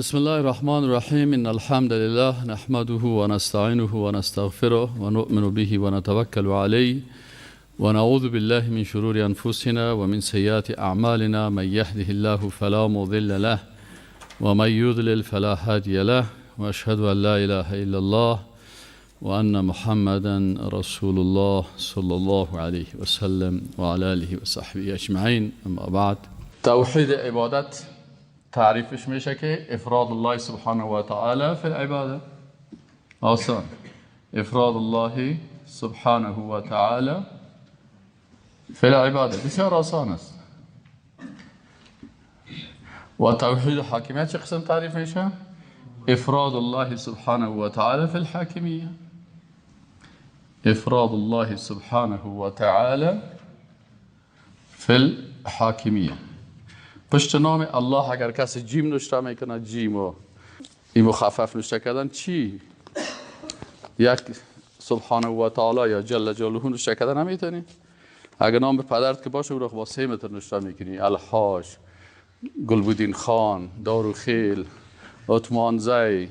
بسم الله الرحمن الرحيم إن الحمد لله نحمده ونستعينه ونستغفره ونؤمن به ونتوكل عليه ونعوذ بالله من شرور أنفسنا ومن سيئات أعمالنا من يهده الله فلا مضل له ومن يضلل فلا هادي له وأشهد أن لا إله إلا الله وأن محمدا رسول الله صلى الله عليه وسلم وعلى آله وصحبه أجمعين. أما بعد، توحید عبادت تعریفش میشه که افراد الله سبحانه و تعالی فی العباده. آسان، افراد الله سبحانه و تعالی فی العباده بسیار آسان است. و توحید حاکمیت چه قسم تعریف میشه؟ افراد الله سبحانه و تعالی فی الحاکمیه. افراد الله سبحانه و تعالی فی الحاکمیه. پشت نام الله اگر کسی جیم نوشته میکنه، جیم و این مخفف نوشته کردن چی؟ یک سبحانه و تعالی یا جل جلاله نوشته کردن نمیتونی؟ اگر نام به پدرت که باشه او را با 3 متر نوشته میکنی، الحاج، گلبودین خان، داروخیل، عثمان زی.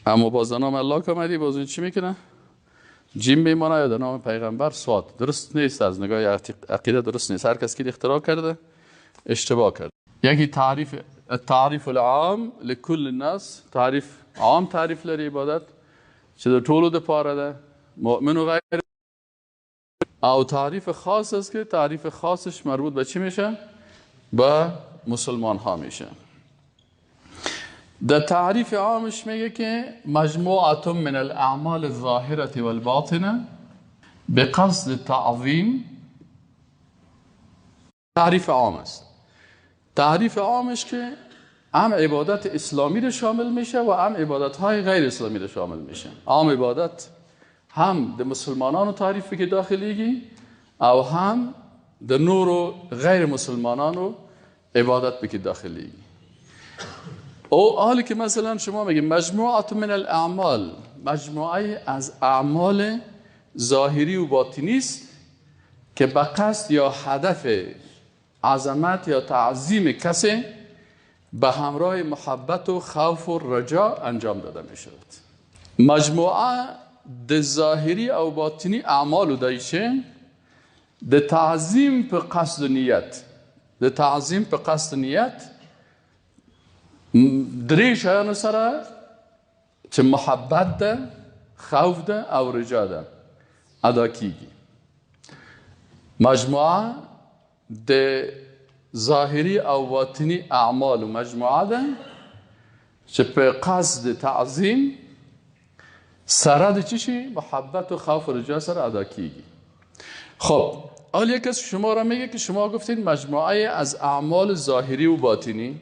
اما باز نام الله که آمدی باز این چی میکنه؟ جیم میمانه یا در نام پیغمبر صاد. درست نیست، از نگاه عقیده درست نیست. هر کس که اختراع کرده اشتباه کرد. یکی تعریف العام لكل الناس، تعریف عام تعریف لري عبادت چې د ټولو د پاره ده، مؤمن و غیر. او تعریف خاص است که تعریف خاصش مربوط به چی میشه؟ به مسلمان ها میشه. در تعریف عامش میگه که مجموعه من الاعمال الظاهره والباطنه بقصد تعظیم. تعریف عام است. تعریف عامش که هم عبادت اسلامی رو شامل میشه و هم عبادت های غیر اسلامی رو شامل میشه. عام عبادت هم د مسلمانانو تعریف که داخلیگی او هم د نور غیر مسلمانانو عبادت بکی داخلیگی. او حالی که مثلا شما میگید مجموعه من الاعمال، مجموعه از اعمال ظاهری و باطنی است که به قصد یا هدف عظمت یا تعظیم کسی به همراه محبت و خوف و رجا انجام داده می شود. مجموعه د ظاهری او باطنی اعمال دایشه د تعظیم په قصد و نیت. د تعظیم په قصد و نیت درې شیانو سره چې محبت ده، خوف ده او رجا ده ادا کیږي. مجموعه د ظاهری او باطنی اعمال و مجموعه ده چې په قصد تعظیم سره د چی شي؟ محبت و خوف و رجا سره ادا کیږي. خب حالا یک کس شما را میگه که شما گفتید مجموعه از اعمال ظاهری و باطنی.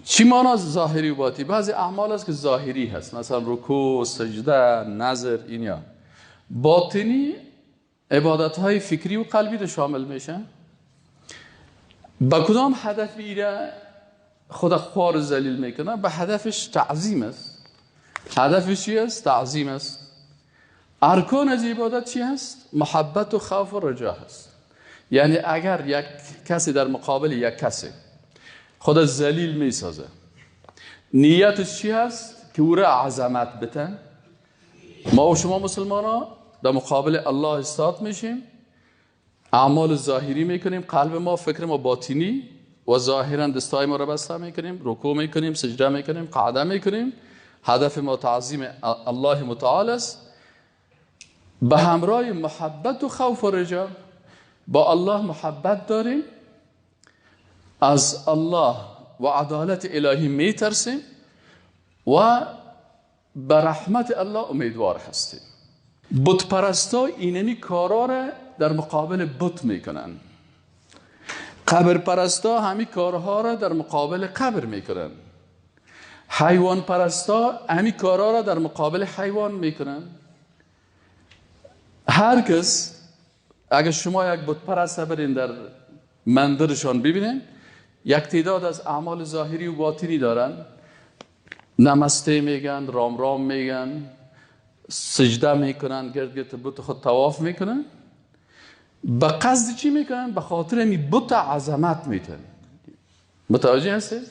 چی معنی ظاهری و باطنی؟ بعضی اعمال است که ظاهری هست، مثلا رکوع، سجده، نظر، اینیا. باطنی عبادت های فکری و قلبی رو شامل میشه. با کدام هدف ایره خدا خوار ذلیل میکنه؟ به هدفش تعظیم است. هدفش چی است؟ تعظیم است. ارکان از عبادت چی هست؟ محبت و خوف و رجا هست. یعنی اگر یک کسی در مقابل یک کسی خدا ذلیل میسازه، نیتش چی هست؟ که او را عظمت بده. ما و شما مسلمان ها در مقابل الله استاد میشیم، اعمال ظاهری میکنیم، قلب ما، فکر ما باطنی و ظاهرا دستای ما را بسته میکنیم، رکوع میکنیم، سجده میکنیم، قعده میکنیم. هدف ما تعظیم الله متعال است به همراه محبت و خوف و رجا. با الله محبت داریم، از الله و عدالت الهی میترسیم و به رحمت الله امیدوار هستیم. بت پرستا اینمی کارا را در مقابل بت میکنن. قبر پرستا همین کارها را در مقابل قبر میکنن. حیوان پرستا همین کارها را در مقابل حیوان میکنن. هر کس اگر شما یک بت پرست برین در منظرشان ببینین، یک تعداد از اعمال ظاهری و باطنی دارن. نمسته میگن، رام رام میگن، سجده میکنن، گرد گرد بت خود طواف میکنن. به قصد چی میکنن؟ به خاطر می بت عظمت میتن. متوجه هستید؟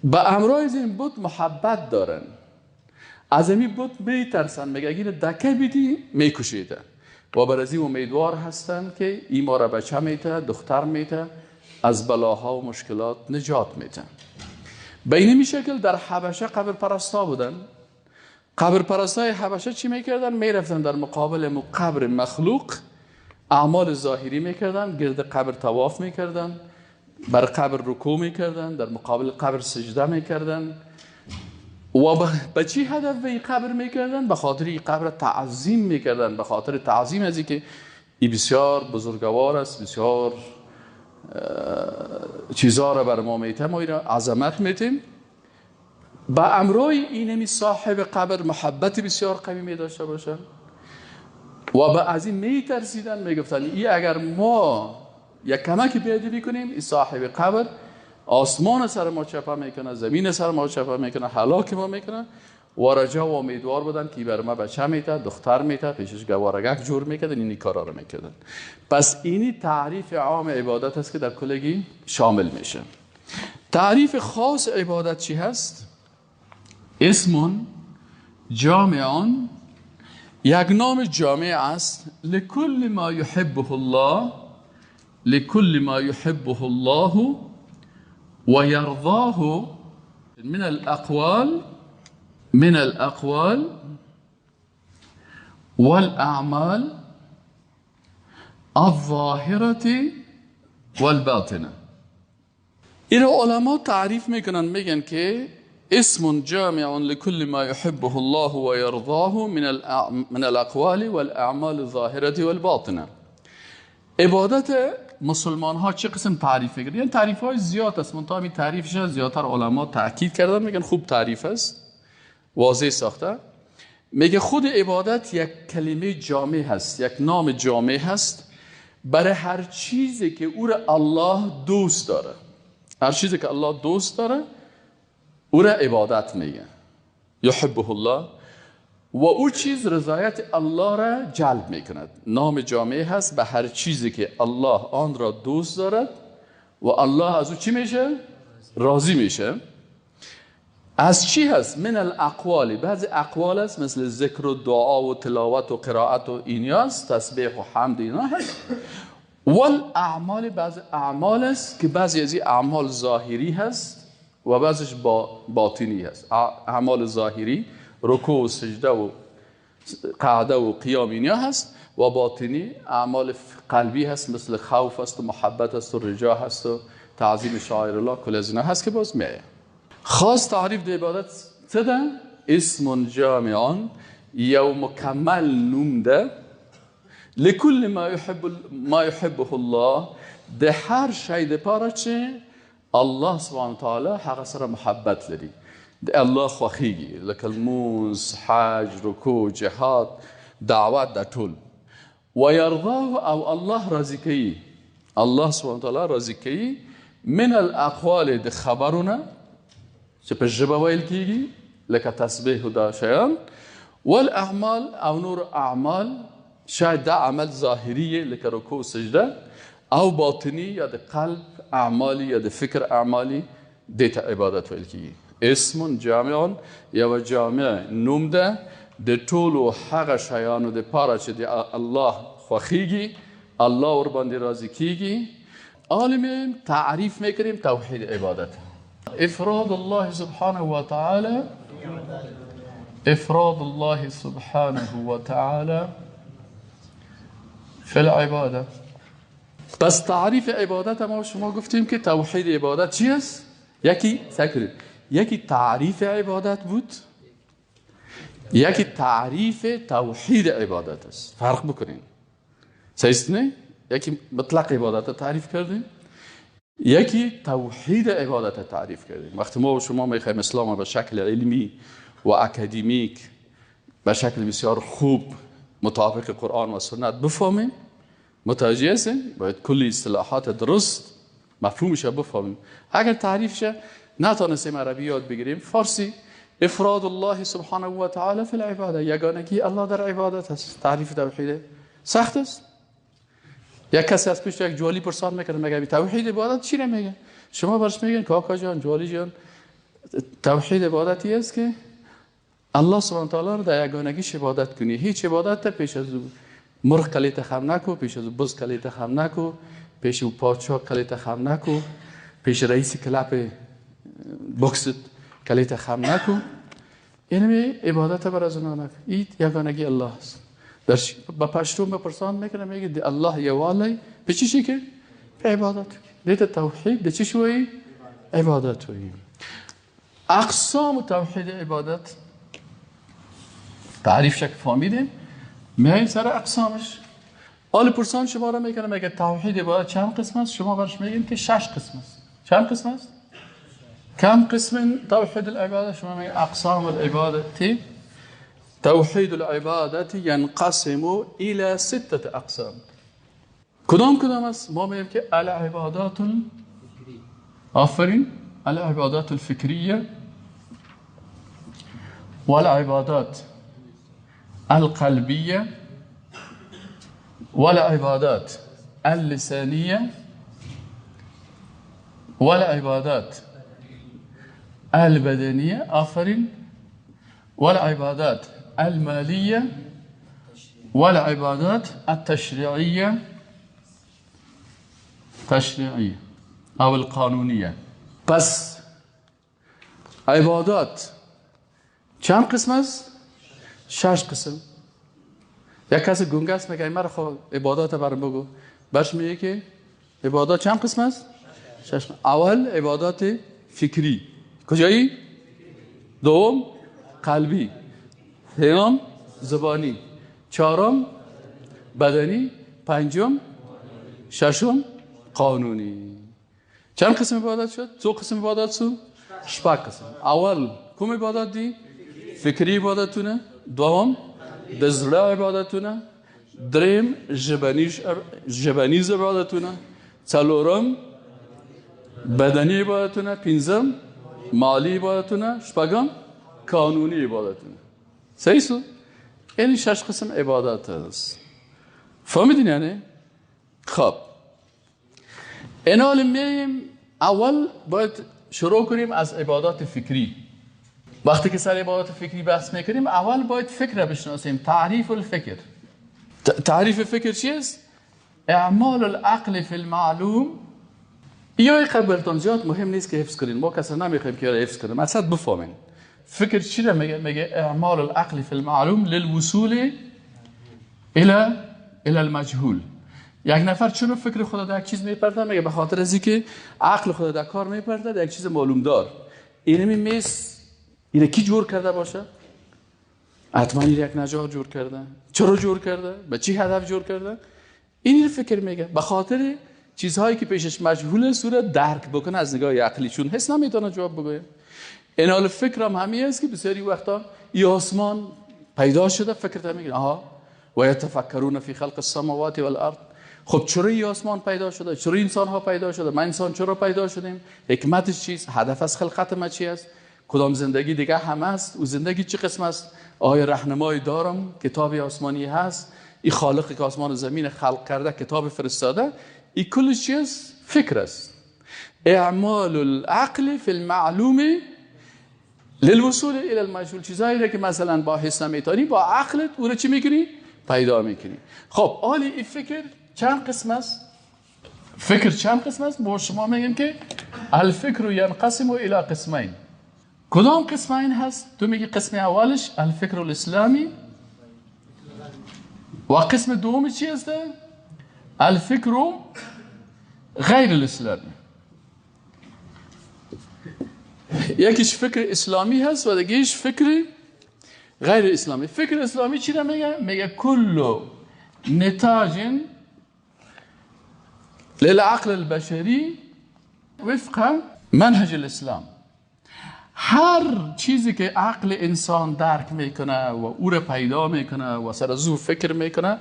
به امرای این بت محبت دارن، از این بت میترسن، میگه اگه دکه بیدی میکشیده و بر از این امیدوار هستن که این ما را بچه میته، دختر میته، از بلاها و مشکلات نجات میته. به این شکل در حبشه قبر پرستا بودن. قبر پرستای حبشه چی میکردن؟ میرفتن در مقابل قبر مخلوق اعمال ظاهری میکردن، گرد قبر طواف میکردن، بر قبر رکوع میکردن، در مقابل قبر سجده میکردن. و به چی هدف به این قبر میکردن؟ به خاطر این قبر تعظیم میکردن، به خاطر تعظیم از اینکه این بسیار بزرگوار است، بسیار چیزها را بر ما میته، ما این را عظمت میتیم. با امرای اینمی صاحب قبر محبت بسیار قوی می داشته باشه و با از این می ترسیدن، می گفتن این اگر ما یک کمک بیادی کنیم، این صاحب قبر آسمان سر ما چپه میکنه، زمین سر ما چپه میکنه، هلاک ما میکنه. و رجا و امیدوار بودن که بر ما بچه میته، دختر میته، پیشش گوارگک جور میکردن، اینی کارا رو میکردن. پس اینی تعریف عام عبادت است که در کلگی شامل میشه. تعریف خاص عبادت چی هست؟ اسم جامع، یک نام جامع است لكل ما يحبه الله، لكل ما يحبه الله ويرضاه من الأقوال والأعمال الظاهرة والباطنة. این علماء تعریف میکنن، میگن که اسم جامع لكل ما يحبه الله ويرضاه من الأقوال والأعمال الظاهرة والباطنة. عبادت مسلمان ها چه قسم تعریف میکنن؟ یعنی تعریف های زیاد است، منتها این تعریفش زیادتر علما تاکید کردن، میگن خوب تعریف است، واضح ساخته. میگه خود عبادت یک کلمه جامع هست، یک نام جامع هست برای هر چیزی که او را الله دوست داره. هر چیزی که الله دوست داره او را عبادت میگه، یحبه الله، و او چیز رضایت الله را جلب میکند. نام جامع هست به هر چیزی که الله آن را دوست دارد و الله از او چی میشه؟ راضی میشه. از چی هست؟ من الاقوال، بعضی اقوال هست مثل ذکر و دعا و تلاوت و قرائت و اینیاست، تسبیح و حمد اینا هست. والاعمال، بعضی اعمال است که بعضی از این اعمال ظاهری هست و بعضیش باطنی هست. اعمال ظاهری رکوع و سجده و قعده و قیام اینیا هست، و باطنی اعمال قلبی هست مثل خوف است و محبت است و رجا هست و تعظیم شعائر الله، کل از اینا هست که باز میایه. خاص تعریف ده عبادت چه ده؟ اسم جامع یا مکمل نوم ده لكل ما يحبه الله، ده هر شی ده پاره چه الله سبحانه وتعالى حق سر محبت لري، ده الله خوخیگی، لکه الموز، حج، رکوع، جهاد، دعوت، ده طول. و یرضاه او الله راضی کی، الله سبحانه وتعالى راضی کی من الاقوال ده خبرونه چه پر جبه ویل کیگی لکه تسبیح و ده شیان، والاعمال او نور اعمال، شاید ده عمل ظاهریه لکه رکوع و سجده، او باطنی یا ده قلب اعمالی یا ده فکر اعمالی، دیتا عبادت ویل کیگی. اسم جامع یا جامع نوم ده طول و حق شیان و ده پاره چه ده الله خوخیگی، الله ور باندې راضی کیگی. عالم تعریف میکنیم توحید عبادت، افراد الله سبحانه و تعالی، افراد الله سبحانه و تعالی فی العباده. پس تعریف عبادت ما شما گفتیم که توحید عبادت چی است؟ یکی تعریف عبادت بود، یکی تعریف توحید عبادت است. فرق بکنین، صحیح نه؟ یکی مطلق عبادت تعریف کردیم، یکی توحید عبادت تعریف کردیم. وقتی ما و شما میخوایم اسلام به شکل علمی و اکادمیک به شکل بسیار خوب مطابق قرآن و سنت بفهمیم، متوجه هستین؟ باید کلی اصطلاحات درست مفهومش بفهمیم. اگر تعریفش نتونستیم عربی یاد بگیریم، فارسی افراد الله سبحانه و تعالی فی العباده، یگانگی الله در عبادت است. تعریف توحید سخت است. یک کسی از پیش یک جوالی پرسان میکنه، میگه توحید عبادت چی نمیگه؟ شما برش میگین کاکا جان جوالی جان توحید عبادتی است که الله سبحانه و تعالی رو در یگانگیش عبادت کنی. هیچ عبادت پیش از او مرغ کلیت خم نکو، پیش از او بز کلیت خم نکو، پیش او پادشاه کلیت خم نکو، پیش رئیس کلاب بوکست کلیت خم نکو. اینمی عبادت بر از اونا نکن. این یگانگی الله است. در با پشتون بپرسان میکنه میگه الله یوالی به چی شکل؟ به عبادت. دیت توحید به چی شوی؟ عبادت وی. اقسام توحید عبادت تعریف شک فهمیدیم؟ میاییم سر اقسامش. حال پرسان شما را میکنه میگه توحید عبادت چند قسم است؟ شما برش میگین که 6 قسم است. چند قسم است؟ كم قسم توحيد العبادة؟ شو معنى أقسام العبادة؟ توحيد العبادة ينقسم إلى 6 أقسام. كدام است؟ ما میگیم که العبادات آفرین العبادات الفكرية والعبادات القلبية والعبادات اللسانية والعبادات البدنية آفرين والعبادات المالية والعبادات التشريعية أو القانونية. بس عبادات چند قسم است؟ 6 قسم. یک کسی گنگ است میگه مرا خب عبادات برام بگو. برش میگه که عبادات چند قسم است؟ 6. اول عبادات فکری. کجایی؟ دوم قلبی، سوم زبانی، چهارم بدنی، پنجم ششم قانونی. چند قسم عبادت شد؟ 2 قسم عبادت شد؟ 8 قسم. اول کوم عبادت دی؟ فکری عبادتونه. دوم دزله عبادتونه. دریم جبانیز عبادتونه. چهارم بدنی عبادتونه. پنجم مالی عبادتونه. شپږم قانونی عبادتونه. صحیح شد؟ این 6 قسم عبادت است. فهمیدین یعنی؟ خب این حال میم اول باید شروع کنیم از عبادات فکری. وقتی که سر عبادات فکری بحث میکنیم اول باید فکر را بشناسیم. تعریف الفکر. تعریف فکر چیست؟ اعمال العقل فی المعلوم. یا قبلتون زیاد مهم نیست که حفظ کنین. ما کسی نمیخوایم که حفظ کنیم. مقصد بفهمین. فکر چی را میگه؟ اعمال العقل فی المعلوم للوصول الى المجهول. یک نفر چون فکر خود در یک چیز میپرده میگه به خاطر از اینکه عقل خود در کار میپرده در یک چیز معلوم دار. اینمی اینه کی جور کرده باشه؟ حتما یک نجار جور کرده. چرا جور کرده؟ به چی هدف جور کرده؟ این فکر میگه به خاطر چیزهایی که پیشش مجهوله صورت درک بکنه از نگاه عقلی، چون حس نمیتونه جواب بگه. این حال فکر هم همین است که بسیاری وقتا ای آسمان پیدا شده فکر تا میگن آها و یتفکرون فی خلق السماوات والارض. خب چرا ای آسمان پیدا شده؟ چرا انسان ها پیدا شده؟ ما انسان چرا پیدا شدیم؟ حکمتش چیست؟ هدف از خلقت ما چی است؟ کدام زندگی دیگه هم است؟ و زندگی چه قسم است؟ آیا راهنمایی دارم؟ کتاب آسمانی هست؟ این خالقی که آسمان و زمین خلق کرده کتاب فرستاده؟ این کل چیز فکر است. اعمال العقل فی المعلوم للوصول الى المجهول. چیزایی که مثلا با حس نمیتونی با عقلت اون رو چی میکنی؟ پیدا میکنی. خب حالا این فکر چند قسم است؟ فکر چند قسم است؟ با شما میگم که الفکر ینقسم الى قسمین. کدام قسمین هست؟ تو میگی قسم اولش الفکر الاسلامی و قسم دوم چی است؟ الفکر غیر الاسلامی. یکیش فکر اسلامی هست و دیگهش فکر غیر اسلامی. فکر اسلامی چی را میگه؟ میگه کل نتاج للعقل البشری وفق منهج الاسلام. هر چیزی که عقل انسان درک میکنه و او را پیدا میکنه و سر از او فکر میکنه،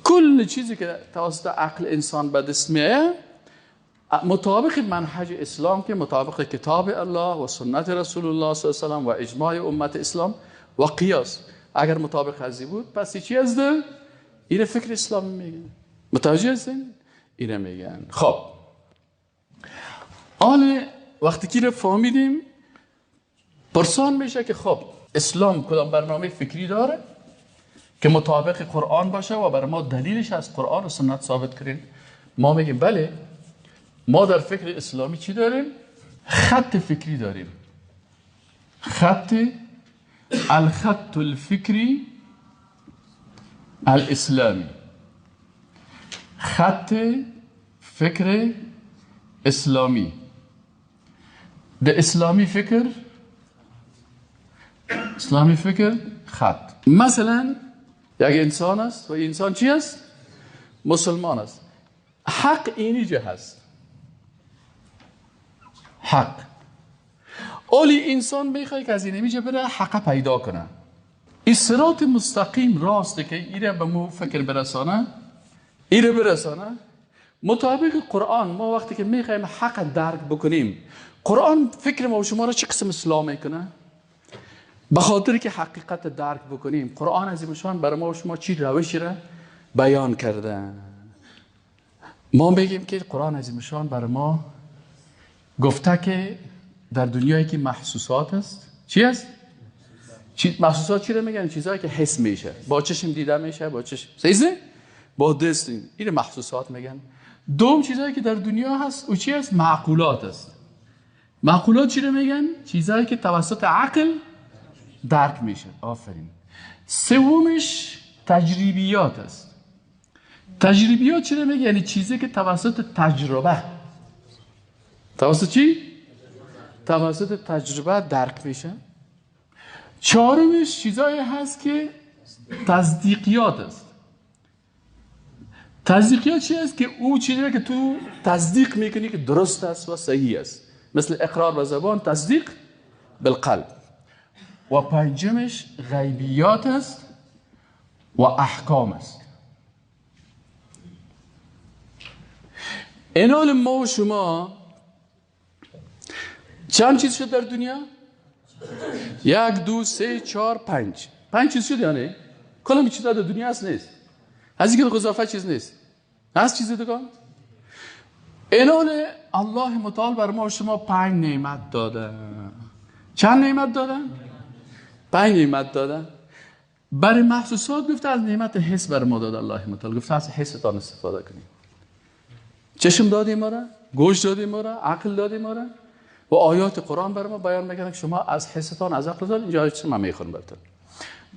کل چیزی که توسط عقل انسان به دست میاد مطابق منهج اسلام که مطابق کتاب الله و سنت رسول الله صلی الله علیه و سلم و اجماع امت اسلام و قیاس اگر مطابق ازی بود پس چی است؟ این فکر اسلام میگن. متوجه هستین؟ این میگن. خب حالا وقتی که رو فهمیدیم پرسان میشه که خب اسلام کدام برنامه فکری داره که مطابق قرآن باشه و برای ما دلیلش از قرآن و سنت ثابت کردیم. ما میگیم بله، ما در فکر اسلامی چی داریم؟ خط فکری داریم. الخط الفکری الاسلامی، خط فکر اسلامی. ده اسلامی فکر خط. مثلا یک انسان است و انسان چی است؟ مسلمان است. حق اینی جه هست، حق. اولی انسان میخواد که از این میجه بره حق پیدا کنه. این صراط مستقیم راسته که ایره به مو فکر برسانه، ایره برسانه مطابق قرآن. ما وقتی که میخوایم حق درک بکنیم، قرآن فکر ما و شما را چه قسم اصلاح میکنه؟ به خاطر که حقیقت درک بکنیم، قرآن عظیم شان برای ما و شما چی روشی را بیان کرده. ما میگیم که قرآن عظیم شان برای ما گفته که در دنیایی که محسوسات است، چی است؟ محسوسات چی رو میگن؟ چیزایی که حس میشه، با چشم دیده میشه، با چشم سیزه، با دست. این محسوسات میگن. دوم چیزایی که در دنیا هست او چی است؟ معقولات است. معقولات چی رو میگن؟ چیزایی که توسط عقل درک میشه. آفرین. سومش تجربیات است. تجربیات چی رو میگن؟ یعنی چیزی که توسط تجربه، توسط چی؟ توسط تجربه درک میشه. چهارمش چیزایی هست که تصدیقیات است. تصدیقیات چی است؟ که او چیزی که تو تصدیق میکنی که درست است و صحیح است، مثل اقرار به زبان، تصدیق بالقلب. و پنجمش غیبیات است و احکام است. اینال ما و شما چند چیز شد در دنیا؟ 1 2 3 4 5 چیز شد. یعنی کلام چیزا در دنیا هست نیست؟ از اینکه اضافه چیز نیست، هست چیزی دیگه. اینال الله متعال بر ما و شما 5 نعمت داده. چند نعمت داده؟ 5 نعمت داده. برای محسوسات گفته از نعمت حس بر ما داده. الله متعال گفته از حستان استفاده کنیم. چشم دادی ما را، گوش دادی ما را، عقل دادی ما را. و آیات قرآن برای ما بیان میکنه که شما از حستان، از عقل دارید. اینجا چه من میخونم براتون.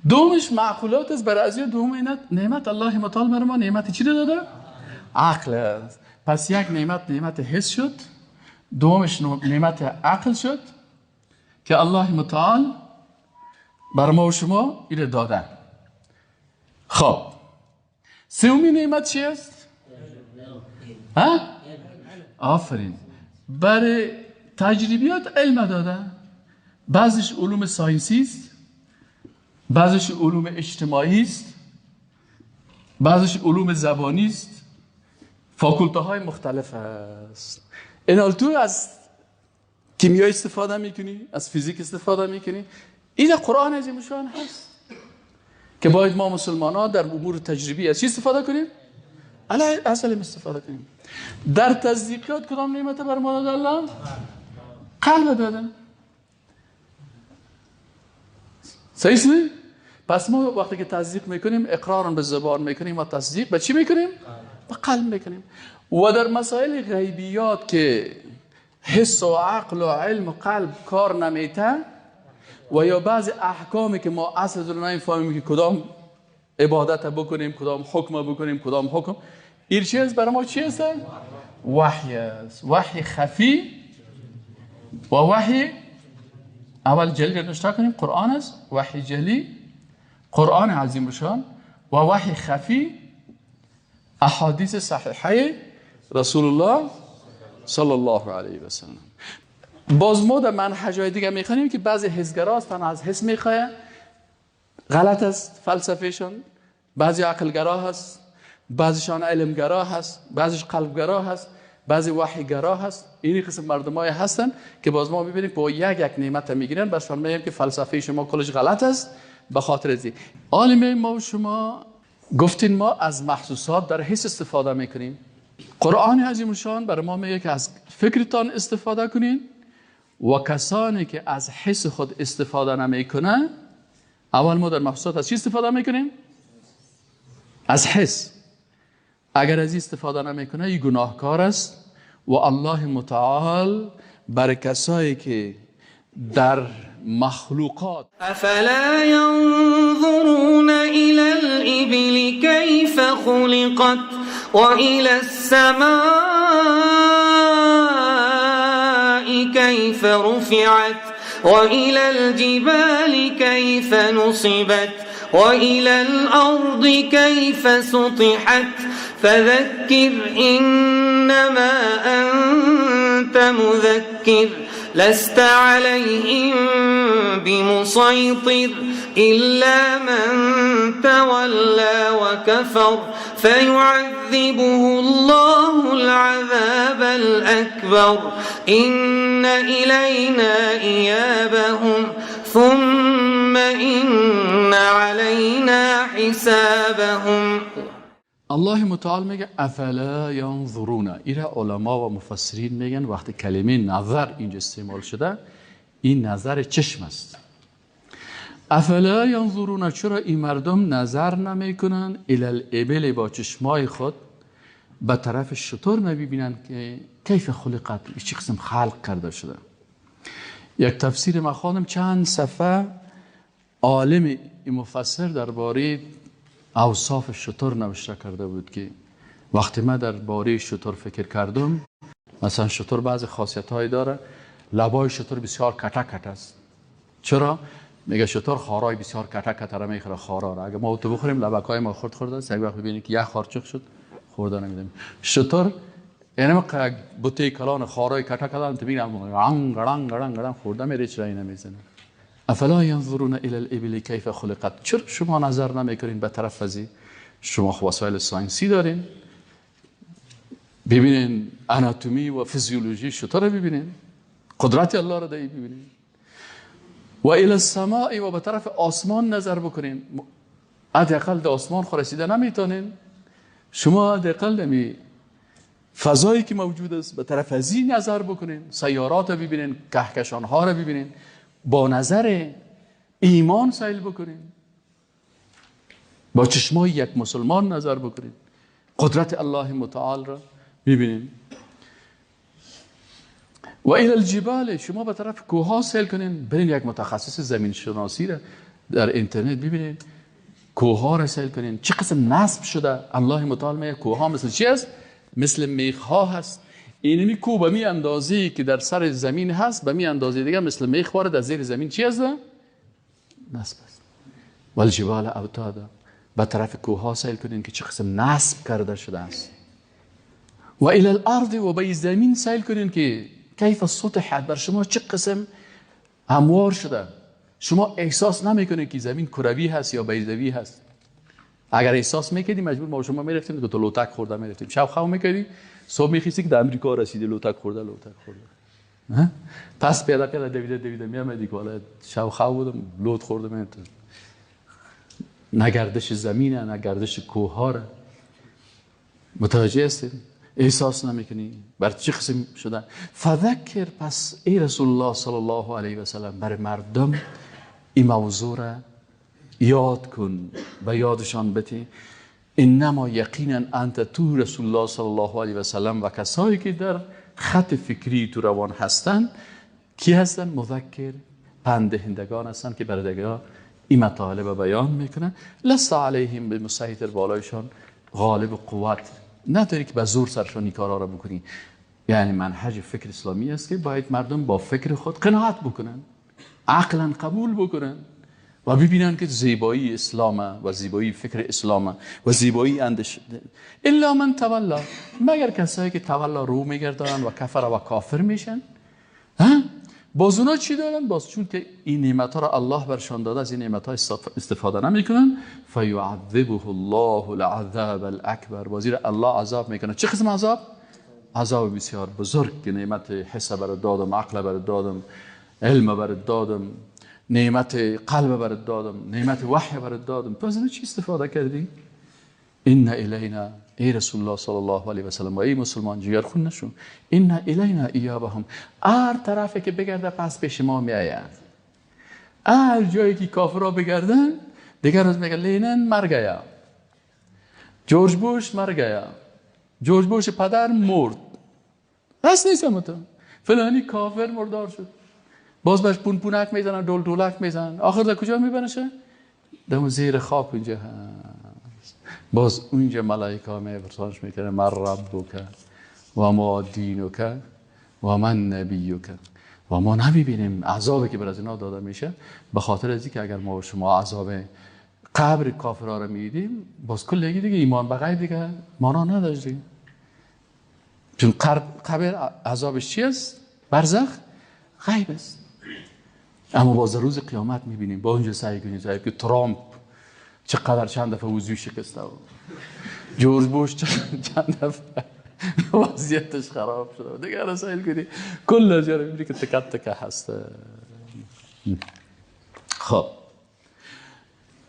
دومش معقولات است. برای از دوم نعمت الله متعال برای ما نعمت چی داده؟ عقل است. پس یک نعمت حس شد، دومش نعمت عقل شد که الله متعال برای ما و شما این داده. خب سومی نعمت چی است؟ ها؟ آفرین. برای تجربیات علم داده. بعضیش علوم ساینسی است، بعضیش علوم اجتماعی است، بعضیش علوم زبانی است، فاکولته های مختلف است. اینال تو از کیمیا استفاده میکنی، از فیزیک استفاده میکنی. این قرآن عظیم شان هست که باید ما مسلمان ها در امور تجربی از چی استفاده کنیم؟ از علم استفاده کنیم. در تصدیقات کدام نعمت بر ما داده الله؟ قلب داده. صحیح است؟ پس ما وقتی که تصدیق میکنیم، اقرار به زبان میکنیم و تصدیق به چی میکنیم؟ به قلب میکنیم. و در مسائل غیبیات که حس و عقل و علم و قلب کار نمیته، و یا بعض احکامی که ما اصلا رو نمیفهمیم که کدام عبادت بکنیم، کدام حکم بکنیم، کدام حکم، این چیز برای ما چی است؟ وحی است. وحی خفی و وحی اول جلی نشتا کنیم قرآن است. وحی جلی قرآن عظیم شان، و وحی خفی احادیث صحیحه رسول الله صلی الله علیه و سلم. باز ما در منهج‌های دیگه میخوانیم که بعضی حسگرا هستن، از حس میخواه، غلط است فلسفهشون. بعضی عقلگرا هست، بعضیشان علمگرا هست، بعضیش قلبگرا هست، بعضی وحیگرا هست. این قسم مردمای هستن که باز ما میبینیم با یک نعمت میگیرن، بسشان میگیم که فلسفه شما کلش غلط است. به خاطر ازی عالم ما و شما گفتین ما از محسوسات در حس استفاده میکنیم. قرآن عظیم شان برای ما میگه که از فکرتان استفاده کنین و کسانی که از حس خود استفاده نمیکنن. اول ما در محسوسات از چی استفاده میکنیم؟ از حس. اگر از این استفاده نمیکنه این گناهکار است و الله متعال بر کسایی که در مخلوقات افلا ينظرون الى الابل كيف خلقت والى السماء كيف رفعت والى الجبال كيف نصبت والى الارض كيف سطحت فذكر انما انت مذكر لست عليهم بمسيطر إلا من تولى وكفر فيعذبه الله العذاب الأكبر إن إلينا إيابهم ثم إن علينا حسابهم. الله متعال میگه افلا ینظرون. ایره علما و مفسرین میگن وقتی کلمه نظر اینجا استعمال شده این نظر چشم است. افلا ینظرون، چرا این مردم نظر نمیکنن الی الابل، با چشمای خود به طرف شتر نمیبینن که کیف خلقت، چه قسم خلق کرده شده. یک تفسیر ما خواندم چند صفحه عالم مفسر درباره اوصاف شتر نوشته کرده بود که وقتی من درباره شتر فکر کردم، مثلا شتر بعضی خاصیت هایی داره. لبای شتر بسیار کته کته است. چرا؟ میگه شتر خارای بسیار کته کته را میخوره. خارا را اگه ما تو بخوریم لبک های ما خورده است، یک وقت ببینی که یک خارچوق شد خورده نمیدیم. شتر یعنی بوته کلان خارای کته کته انت میگم رنگ رنگ رنگ رنگ خورده میره چرا نمیزنه. افلا ینظرون الی الابل کیف خلقت، چرا شما نظر نمیکنین به طرف ازی؟ شما وسایل ساینسی دارین، ببینین آناتومی و فیزیولوژی شتر رو ببینین، قدرت الله رو دایی ببینین. و الی السماء، و به طرف آسمان نظر بکنین. حداقل در آسمان رسیده نمیتونین شما، حداقل نمی فضایی که موجود است به طرف ازی نظر بکنین، سیارات رو ببینین، کهکشان ها رو ببینین، با نظر ایمان سیل بکنین، با چشمای یک مسلمان نظر بکنین، قدرت الله متعال را ببینین. و الی الجبال، شما به طرف کوه ها سیل کنین، برین یک متخصص زمین شناسی را در اینترنت ببینین، کوه ها را سیل کنین چه قسم نصب شده. الله متعال میگه کوه ها مثل چی است؟ مثل میخ ها هست. اینمی کوه به می اندازه‌ای که در سر زمین هست، به می اندازه دیگه مثل میخ وارد از زیر زمین چی است؟ نصب است. و الجبال اوتادا، به طرف کوه ها سیل کنین که چه قسم نصب کرده شده است. و الی الارض، و به زمین سیل کنین که کیف سطحت، بر شما چه قسم هموار شده. شما احساس نمیکنید که زمین کروی هست یا بیضوی هست. اگر احساس میکردی مجبور ما شما میرفتیم که تو لوتک خورده میرفتیم، شب خواب میکردی صبح میخیستی که در امریکا رسیده لوتک خورده. پس پیدا کرده دویده میامدی که والا شب خواب بودم لوت خوردم. نه گردش زمینه نه گردش کوه ها را متوجه هستید، احساس نمیکنی بر چه قسم شده. فذکر، پس ای رسول الله صلی الله علیه و سلم بر مردم این موضوع را یاد کن، به یادشان بده. انما یقینا انت، تو رسول الله صلی الله علیه و سلم و کسایی که در خط فکری تو روان هستند کی هستن؟ مذکر، پند دهندگان هستند که بردگاه این مطالب بیان میکنن. لست علیهم بمسیطر، بالایشان غالب و قوت نداری که به زور سرشان این کارا را بکنی. یعنی منهج فکر اسلامی است که باید مردم با فکر خود قناعت بکنن، عقلا قبول بکنن و ببینن که زیبایی اسلامه و زیبایی فکر اسلامه و زیبایی اندیشه. الا من تولا، مگر کسایی که تولا رو میگردن و کفر و کافر میشن. باز اونا چی دارن؟ باز چون که این نعمت ها را الله برشان داده از این نعمت ها استفاده نمیکنن، فیعذبه الله العذاب الاکبر، بازی الله عذاب میکنه. چه قسم عذاب؟ عذاب بسیار بزرگ که نعمت حس برات دادم، عقل برات دادم، علم برات دادم، نعمت قلب برات دادم، نعمت وحی برات دادم، تو از این چی استفاده کردی؟ ان الینا، ای رسول الله صلی الله علیه و سلم و ای مسلمان جگرخون نشو، ان الینا ایابهم، هر طرفی که بگرده پس پیش ما میآید. هر جایی که کافرها بگردن دیگر روز میگه لینن مر گیا، جورج بوش مر گیا، جورج بوش پدر مرد، هست نیستم تو فلانی کافر مردار شد، باز بهش پونک میزنن، دولک میزنن، آخر در کجا میبرنشه؟ در زیر خاک اونجا هست. باز اونجا ملائکه میپرسانش میکنه من ربک و ما دینک و من نبیک، و ما نمیبینیم عذابی که بر از اینا داده میشه، به خاطر از اینکه اگر ما و شما عذاب قبر کافرها رو میدیم، باز کل دیگه ایمان به غیب دیگه مانا نداشتیم، چون قبر عذابش چی است؟ برزخ غیب است. اما باز روز قیامت میبینیم، با اونجا سعی کنیم که ترامپ چقدر چند دفعه وضوی شکسته و جورج بوش چند دفعه وضعیتش خراب شده، دیگه رسائل کنی کل جا رو میبینی که تکه هسته. خب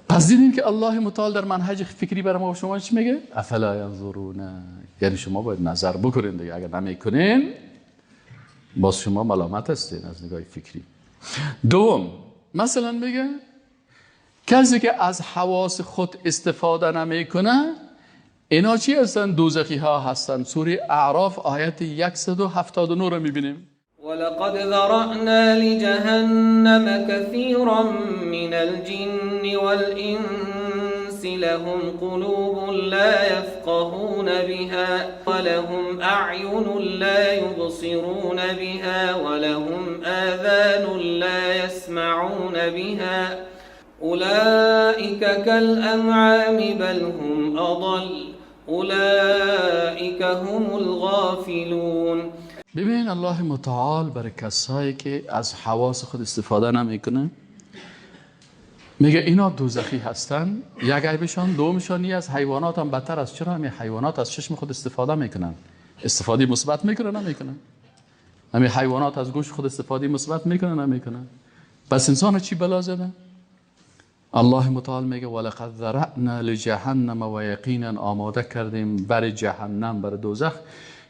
پس دیدیم که الله متعال در منهج فکری برای ما و شما چی میگه؟ افلا ینظرون، یعنی شما باید نظر بکنین دیگه، اگر نمیکنین باز شما ملامت هستین از نگاه فکری. دوم مثلا میگه کسی که از حواس خود استفاده نمیکنه اینا چی هستن؟ دوزخی ها هستن. سوره اعراف آیت 179 رو میبینیم. ولقد ذرأنا لجهنم كثيرا من الجن والإنس لهم قلوب لا يفقهون بها ولهم أعين لا يبصرون بها ولهم آذان لا يسمعون بها أولئك كالأنعام بل هم أضل أولئك هم الغافلون. ببین الله متعال برای کسایی که از حواس خود استفاده نمیکنه میگه اینا دوزخی هستن. یک عیبشان، دومشان از حیوانات هم بدتر است. چرا؟ همین حیوانات از چشم خود استفاده میکنن، استفاده مثبت میکنن نمیکنن؟ همین حیوانات از گوش خود استفاده مثبت میکنن نمیکنن؟ پس انسان چی بلا زده؟ الله متعال میگه ولقد ذرأنا لجهنم و یقینا آماده کردیم برای جهنم، برای دوزخ،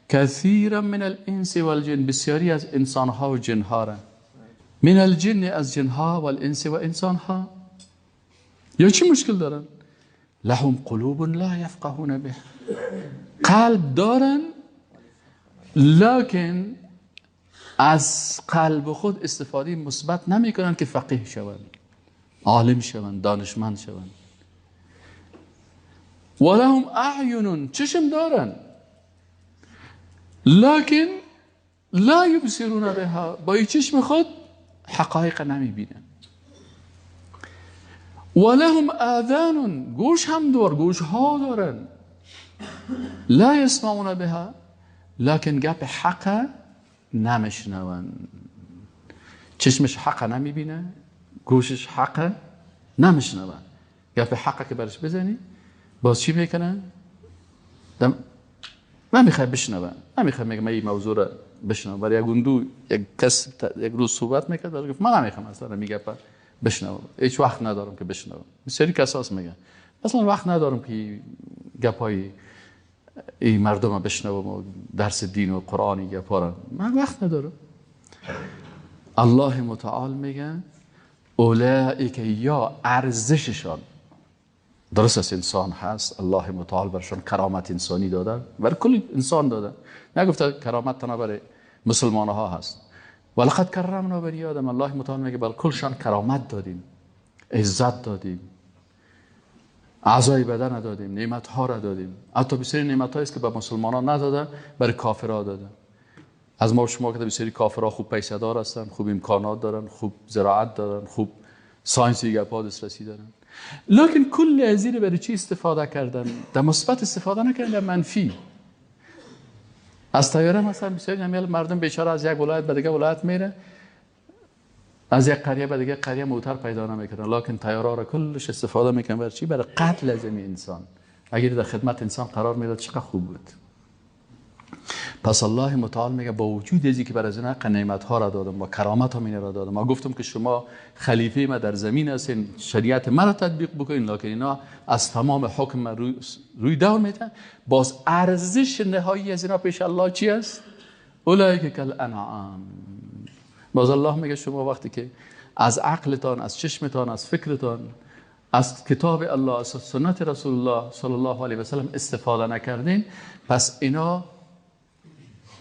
کثیرا من الانس والجن، بسیاری از انسان ها و جن ها را. من الجن از جن ها و الانس و انسان ها. یا چی مشکل دارن؟ لهم قلوب لا یفقهون به، قلب دارن لکن از قلب خود استفاده مثبت نمی کنن که فقیه شوند، عالم شوند، دانشمند شوند. ولهم اعین، چشم دارن لکن لا یبصرون بها، با این چشم خود حقایق نمی بینن. ولهم آذان، گوش هم دار، گوش ها دارن، لا یسمعون بها، لکن گپ حق نمیشنون. چشمش حق نمی بینه، گوشش حق نمیشنون. گپ حق که برش بزنی باز چی میکنن؟ نمیخوای بشنون، نمیخوای میگه من این موضوع رو بشنوم. برای یک کس یک روز صحبت میکرد برای گفت من نمیخوام اصلا میگه بشنوم، هیچ وقت ندارم که بشنوم. بسیاری کساس میگن اصلا وقت ندارم که گپای این مردم بشنوم و درس دین و قرآنی گپارن، من وقت ندارم. الله متعال میگه اولئک، یا ارزششان درست است انسان هست، الله متعال برشان کرامت انسانی داده، برای کل انسان داده، نگفته کرامت تنها برای مسلمان ها هست. ولقد کرمنا بنی آدم، الله متعال میگه بر کلشان کرامت دادیم، عزت دادیم، اعضای بدن دادیم، نعمت ها را دادیم. حتی بسیاری نعمت هایی است که به مسلمان ها نداده برای کافر ها داده. از ما و شما که بسیاری کافر ها خوب پیسه دار هستن، خوب امکانات دارن، خوب زراعت دارن، خوب ساینسی گپا دسترسی دارن، لکن کل از این برای چی استفاده کردن؟ در مثبت استفاده نکردن، در منفی. از طیاره مثلا بسیاری مردم بیچاره از یک ولایت به دیگه ولایت میره، از یک قریه به دیگه قریه موتر پیدا نمیکنن، لکن طیاره را کلش استفاده میکنن برای چی؟ برای قتل از این انسان. اگر در خدمت انسان قرار میداد چقدر خوب بود. پس الله متعال میگه با وجود ازی که بر از این حق نعمت ها را دادم و کرامت هم این را دادم و گفتم که شما خلیفه ما در زمین هستین، شریعت من را تطبیق بکنین، لکن اینا از تمام حکم من روی دور میتن. باز ارزش نهایی از اینا پیش الله چی است؟ اولئک کالانعام. باز الله میگه شما وقتی که از عقلتان، از چشمتان، از فکرتان، از کتاب الله، از سنت رسول الله صلی الله علیه و سلم استفاده نکردین، پس اینا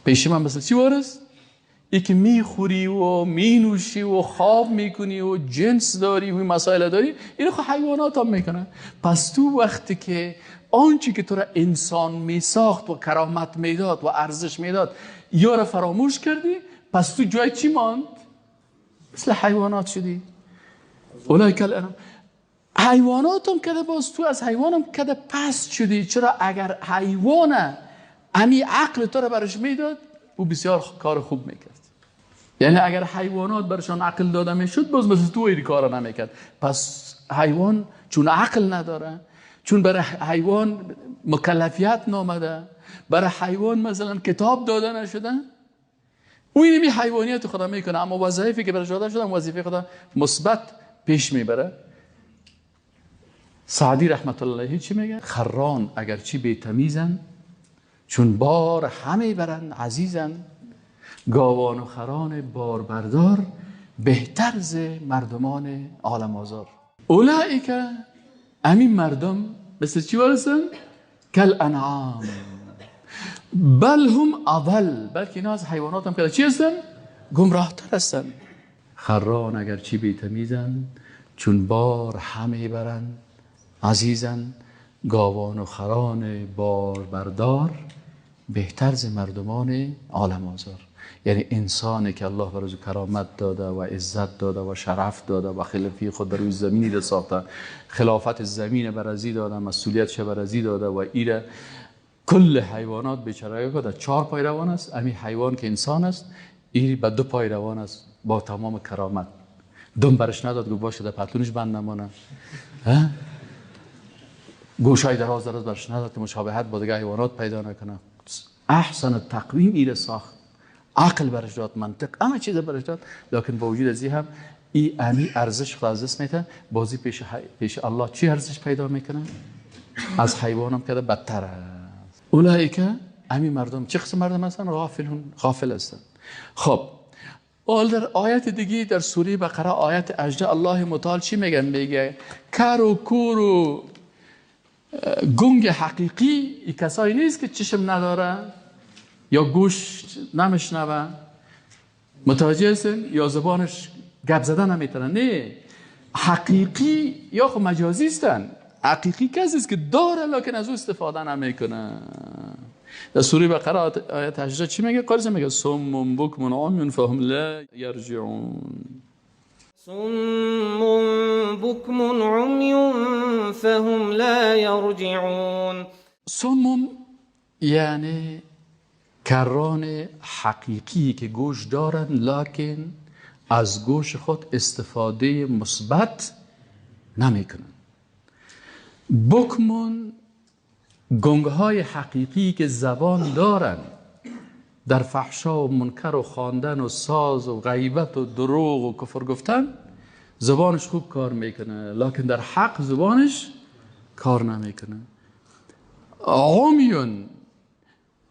پیش من مثل چی وارست؟ ای که میخوری و مینوشی و خواب میکنی و جنس داری و مسائل داری، اینو خب حیوانات هم میکنن. پس تو وقتی که آنچه که تو را انسان میساخت و کرامت میداد و ارزش میداد یا را فراموش کردی، پس تو جای چی ماند؟ مثل حیوانات شدی. اولئک الانعام. حیوانات هم کده، باز تو از حیوان هم کده پست شدی. چرا؟ اگر حیوان امی عقل تو را برش میداد او بسیار کار خوب میکرد. یعنی اگر حیوانات برشان عقل داده میشد، باز مثل تو این کار نمیکرد. پس حیوان چون عقل نداره، چون برای حیوان مکلفیت نامده، برای حیوان مثلا کتاب داده نشده، او اینمی حیوانیت خدا میکنه، اما وظایفی که برش داده شده وظیفه خدا مثبت پیش میبره. سعدی رحمت الله علیه چی میگه؟ خران اگرچه بی‌تمیزن، چون بار همه برن عزیزن، گاوان و خران باربردار، بهتر ز مردمان عالم آزار. اولئک، همین مردم مثل چی وارستن؟ کالانعام بل هم اضل، بلکه اینا از حیوانات هم که چی هستن؟ گمراه تر هستن. خران اگرچه بی‌تمیزن، چون بار همه برن عزیزن، گاوان و خران باربردار، بهتر ز مردمان عالم آزار. یعنی انسانی که الله برای کرامت داده و عزت داده و شرف داده و خلافی خود بر روی زمینی ده ساخته، خلافت زمین برازی داده، مسئولیتش برازی داده و ایره کل حیوانات بیچاره که در 4 پای روان است، امی حیوان که انسان است این به 2 پای روان است با تمام کرامت. دم برش نداد گفت باشه در پتلونش بند نمانه، گوشای دراز برش نداد که مشابهت با دیگه حیوانات پیدا نکنه. احسن تقویم ایره ساخت، عقل برش داد، منطق، همه چیز برش داد، لکن با وجود ازی هم این امی ارزش خود از دست میده. بازی پیش الله چی ارزش پیدا میکنه؟ از حیوان هم که بدتر است. اولئک، امی مردم چه قسم مردم هستن؟ غافل هستن. خب در آیت دیگه در سوره بقره آیت 18 الله متعال چی میگه؟ کر و کور و گنگ حقیقی ای کسایی نیست که چشم نداره یا گوش نمیشنوه، متوجه هستن؟ یا زبانش گپ زدن نمیتونه. نه، حقیقی یا خب مجازی هستن. حقیقی کسی است که داره لکن از او استفاده نمیکنه. در سوره بقره آیت 18 چی میگه؟ قرآن میگه صم بکم عمی فهم لا یرجعون. صم بكم عمي فهم لا يرجعون. صم یعنی کران حقیقی که گوش دارن لکن از گوش خود استفاده مثبت نمیکنن. بکمون گنگهای حقیقی که زبان دارن، در فحشا و منکر و خواندن و ساز و غیبت و دروغ و کفر گفتن زبانش خوب کار میکنه، لکن در حق زبانش کار نمیکنه. عمیون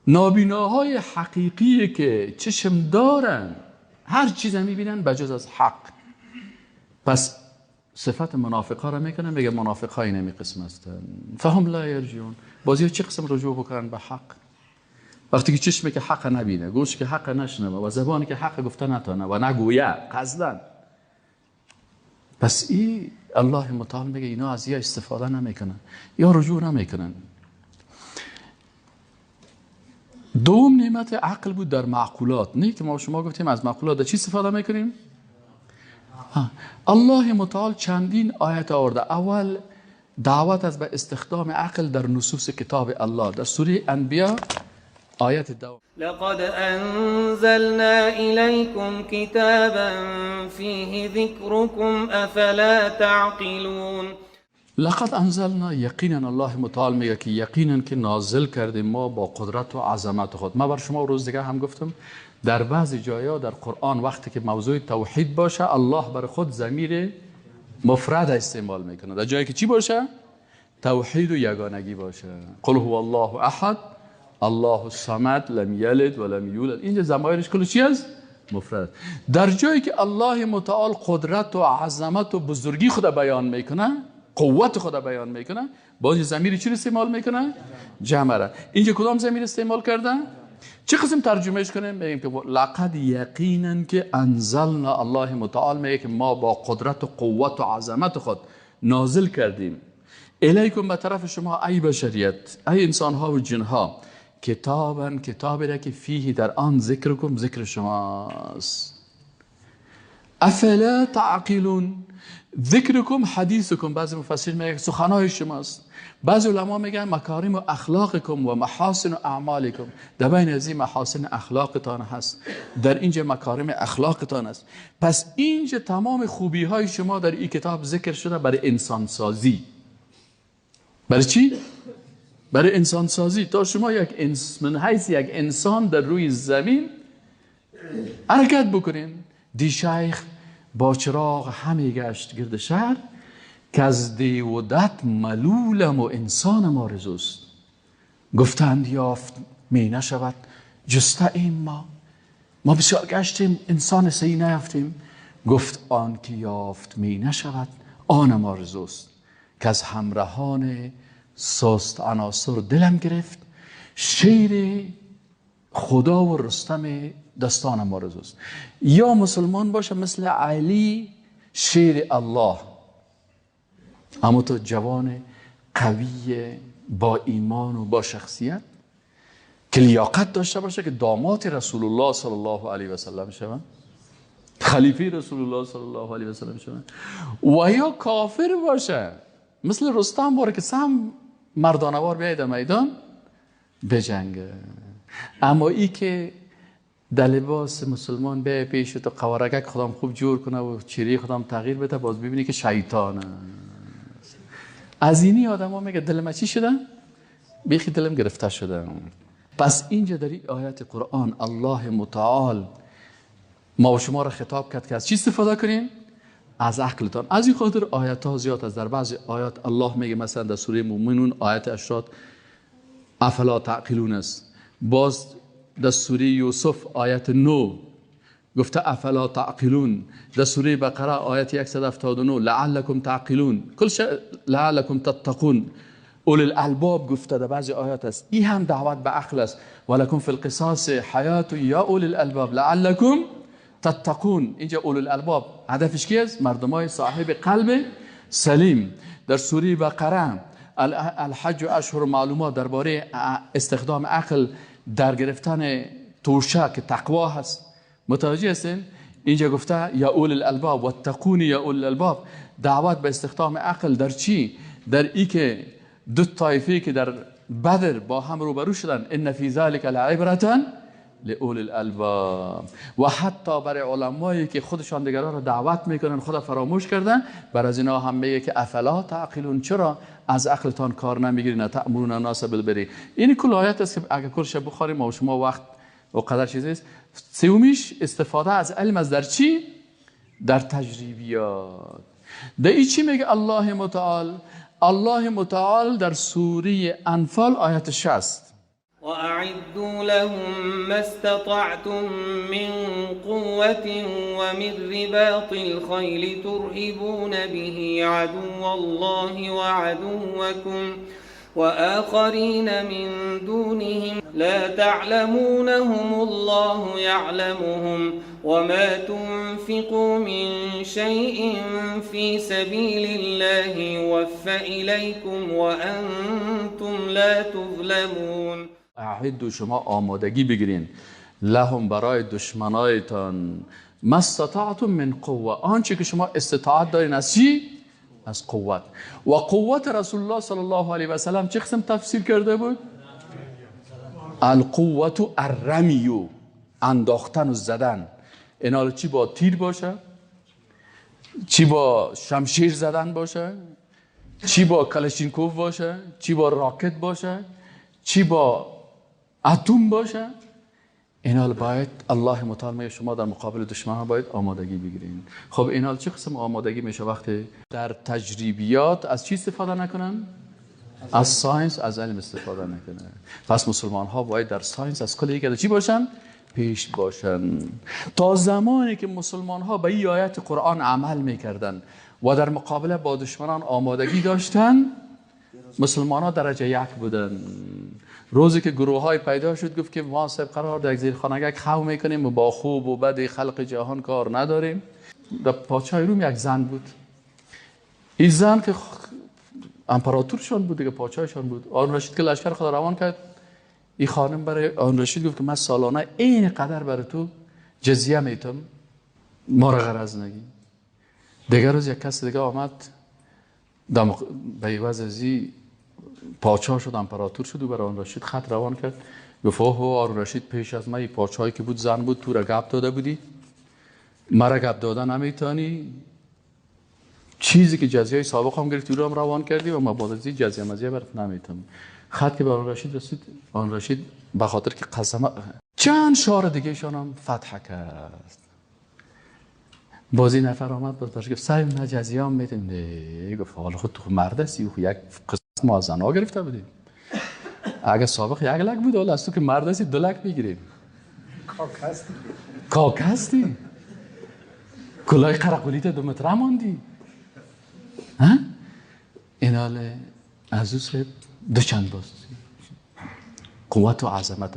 نابیناهای حقیقی که چشم دارن هر چیز میبینن بجز از حق. پس صفت منافقا را میکنن، میگه منافقای نمی قسم هستن. فهم لا یرجعون. بازی چه قسم رجوع بکنن به حق؟ وقتی که چشمی که حق نبینه، گوش که حق نشنوه و زبانی که حق گفته نتانه و نگویه قصدن، پس این الله متعال میگه اینا از یا استفاده نمیکنن یا رجوع نمیکنن. دوم نعمت عقل بود در معقولات. نه که ما شما گفتیم از معقولات در چی استفاده میکنیم؟ الله متعال چندین آیت آورده. اول دعوت از به استخدام عقل در نصوص کتاب الله. در سوره انبیاء آیت 2 لقد انزلنا الیکم کتابا فیه ذکرکم افلا تعقلون. لقد انزلنا، یقینا الله متعال میگه که یقینا که نازل کردیم ما با قدرت و عظمت خود. من بر شما روز دیگه هم گفتم در بعضی جایا در قرآن وقتی که موضوع توحید باشه الله بر خود ضمیر مفرد استعمال میکنه. در جایی که چی باشه؟ توحید و یگانگی باشه. قل هو الله احد الله الصمد لم یلد ولم یولد. اینجا ضمایرش کلش چی است؟ مفرد. در جایی که الله متعال قدرت و عظمت و بزرگی خود بیان میکنه، قوت خود بیان میکنه، با این ضمیر چی استعمال میکنه؟ جمع را. اینجا کدام ضمیر استعمال کرده؟ چه قسم ترجمهش کنیم؟ میگیم که لقد یقینا که انزلنا، الله متعال میگه که ما با قدرت و قوت و عظمت خود نازل کردیم الیکم به طرف شما ای بشریت، ای انسان ها و جن ها، کتابی را که فیه در آن ذکرکم، ذکر شماست. افلا تعقلون، ذکرکم حدیثکم، بعضی مفسرین میگن سخنهای شماست، بعضی علما میگن مکارم و اخلاقکم و محاسن و اعمالکم، در بین از این محاسن اخلاقتان هست، در اینجا مکارم اخلاقتان است. پس اینجا تمام خوبی های شما در این کتاب ذکر شده برای انسان سازی. برای چی؟ برای انسان سازی، تا شما من حیث یک انسان در روی زمین حرکت بکنین. دی شیخ با چراغ همی گشت گرد شهر، که از دیودت ملولم و انسانم آرزوست. گفتند یافت می نشود جسته ایم ما بسیار گشتیم انسان سعی نیافتیم. گفت آن که یافت می نشود آنم آرزوست، که از همراهان سست عناصر دلم گرفت، شیر خدا و رستم دستانم آرزوست. یا مسلمان باشه مثل علی شیر الله، اما تو جوان قوی با ایمان و با شخصیت که لیاقت داشته باشه که داماد رسول الله صلی الله علیه و سلم شوه، خلیفه رسول الله صلی الله علیه و سلم شوه. و یا کافر باشه مثل رستم باره که سم مردانوار بیاید میدان بجنگه. اما ای که در لباس مسلمان بیاید پیش تو قوارگک خودم خوب جور کنه و چیری خودم تغییر بده، باز ببینی که شیطانه. از اینی آدم ها میگه دلم چی شده؟ بیخی دلم گرفته شده. پس اینجا در این آیات قرآن الله متعال ما و شما را خطاب کرد که از چی استفاده کنیم؟ از عقلتان. از این خاطر آیات ها زیاد است. در بعضی آیات الله میگه مثلا در سوره مومنون آیت 80 افلا تعقلون است. باز در سوره یوسف آیت 9 گفته افلا تعقلون. در سوره بقره آیت 179 لعلکم تعقلون، کل لعلکم تتقون. اول الالباب گفته در بعضی آیات است. این هم دعوت به عقل است. ولکم فی القصاص حیات یا اول الالباب لعلکم تتقون. اینجا اول الالباب هدفش کی است؟ مردمای صاحب قلب سلیم. در سوره بقره الحج و اشهر معلومات درباره استخدام عقل در گرفتن توشه که تقوا هست. متوجه هستین؟ اینجا گفته یا اول الالباب واتقونی یا اول الالباب. دعوت به استخدام عقل در چی؟ در ای که دو طایفه که در بدر با هم روبرو شدن، ان فی ذلک لعبرة لأول الالباب. و حتی برای علمایی که خودشان دیگران را دعوت میکنن خدا فراموش کردن، بر از اینا هم میگه که افلا تعقلون، چرا از عقلتان کار نمیگیرین؟ تأمرون الناس بالبر. این کل آیت است که اگر کلش بخوریم ما و شما وقت و قدر چیزی است. سومیش استفاده از علم از در چی؟ در تجربیات. در این چی میگه الله متعال؟ الله متعال در سوره انفال آیت 60 وأعدوا لهم ما استطعتم من قوة ومن رباط الخيل ترهبون به عدو الله وعدوكم وآخرين من دونهم لا تعلمونهم الله يعلمهم وما تنفقوا من شيء في سبيل الله يوفى إليكم وأنتم لا تظلمون. اعدوا، شما آمادگی بگیرین، لهم برای دشمنایتان، ما استطعتم من قوه، آنچه که شما استطاعت دارین از چی؟ از قوت. و قوت رسول الله صلی الله علیه و سلم چه قسم تفسیر کرده بود؟ القوت الرمی، انداختن و زدن. اینا چی با تیر باشه، چی با شمشیر زدن باشه، چی با کلاشینکوف باشه، چی با راکت باشه، چی با اتم باشه. اینا باید الله متعال میگه شما در مقابل دشمن ها باید آمادگی بگیرین. خب اینا چه قسم آمادگی میشه؟ وقتی در تجربیات از چی استفاده نکنن؟ از ساینس، از علم استفاده نکنن. پس مسلمان ها باید در ساینس از کل یک چی باشن؟ پیش باشن. تا زمانی که مسلمان ها به این آیات قرآن عمل میکردن و در مقابله با دشمنان آمادگی داشتن، مسلمان ها درجه یک بودن. روزی که گروه های پیدا شد گفت که ما صاحب قرار در زیرخانه خو میکنیم و با خوب و بد خلق جهان کار نداریم. در پادشاه روم یک زن بود. این زن که امپراتورشان بود دیگه، پادشاهشان بود. هارون رشید که لشکر خود روان کرد، این خانم برای هارون رشید گفت که من سالانه این قدر برای تو جزیه میتم، ما را غرض نگی. دیگر روز یک کس دیگه آمد به عوض ازی پادشاه شد، امپراتور شد و برای هارون رشید خط روان کرد. گفت اوه هارون رشید پیش از من پادشاهی که بود زن بود، تو را گپ داده بودی، مرا گپ داده نمیتونی. چیزی که جزیه سابق هم گرفتی رو هم روان کردی و ما بعد از این جزیه مزیه برات نمیتونم. خط که به هارون رشید رسید، هارون رشید به خاطر که قسم چند شهر دیگه شان هم فتح کرد. بازی نفر آمد باز گفت سعی نه جزیه هم میتونیم. نه گفت حالا خود تو مرد هستی، یک قسم ما از زنها گرفته بودیم. اگه سابق یک لک بود، حالا از تو که مرد هستی 2 لک میگیریم. کاک هستی کلاه قرقولیت 2 متر ماندی. این حال از او صاحب دوچند باز قوت و عظمت.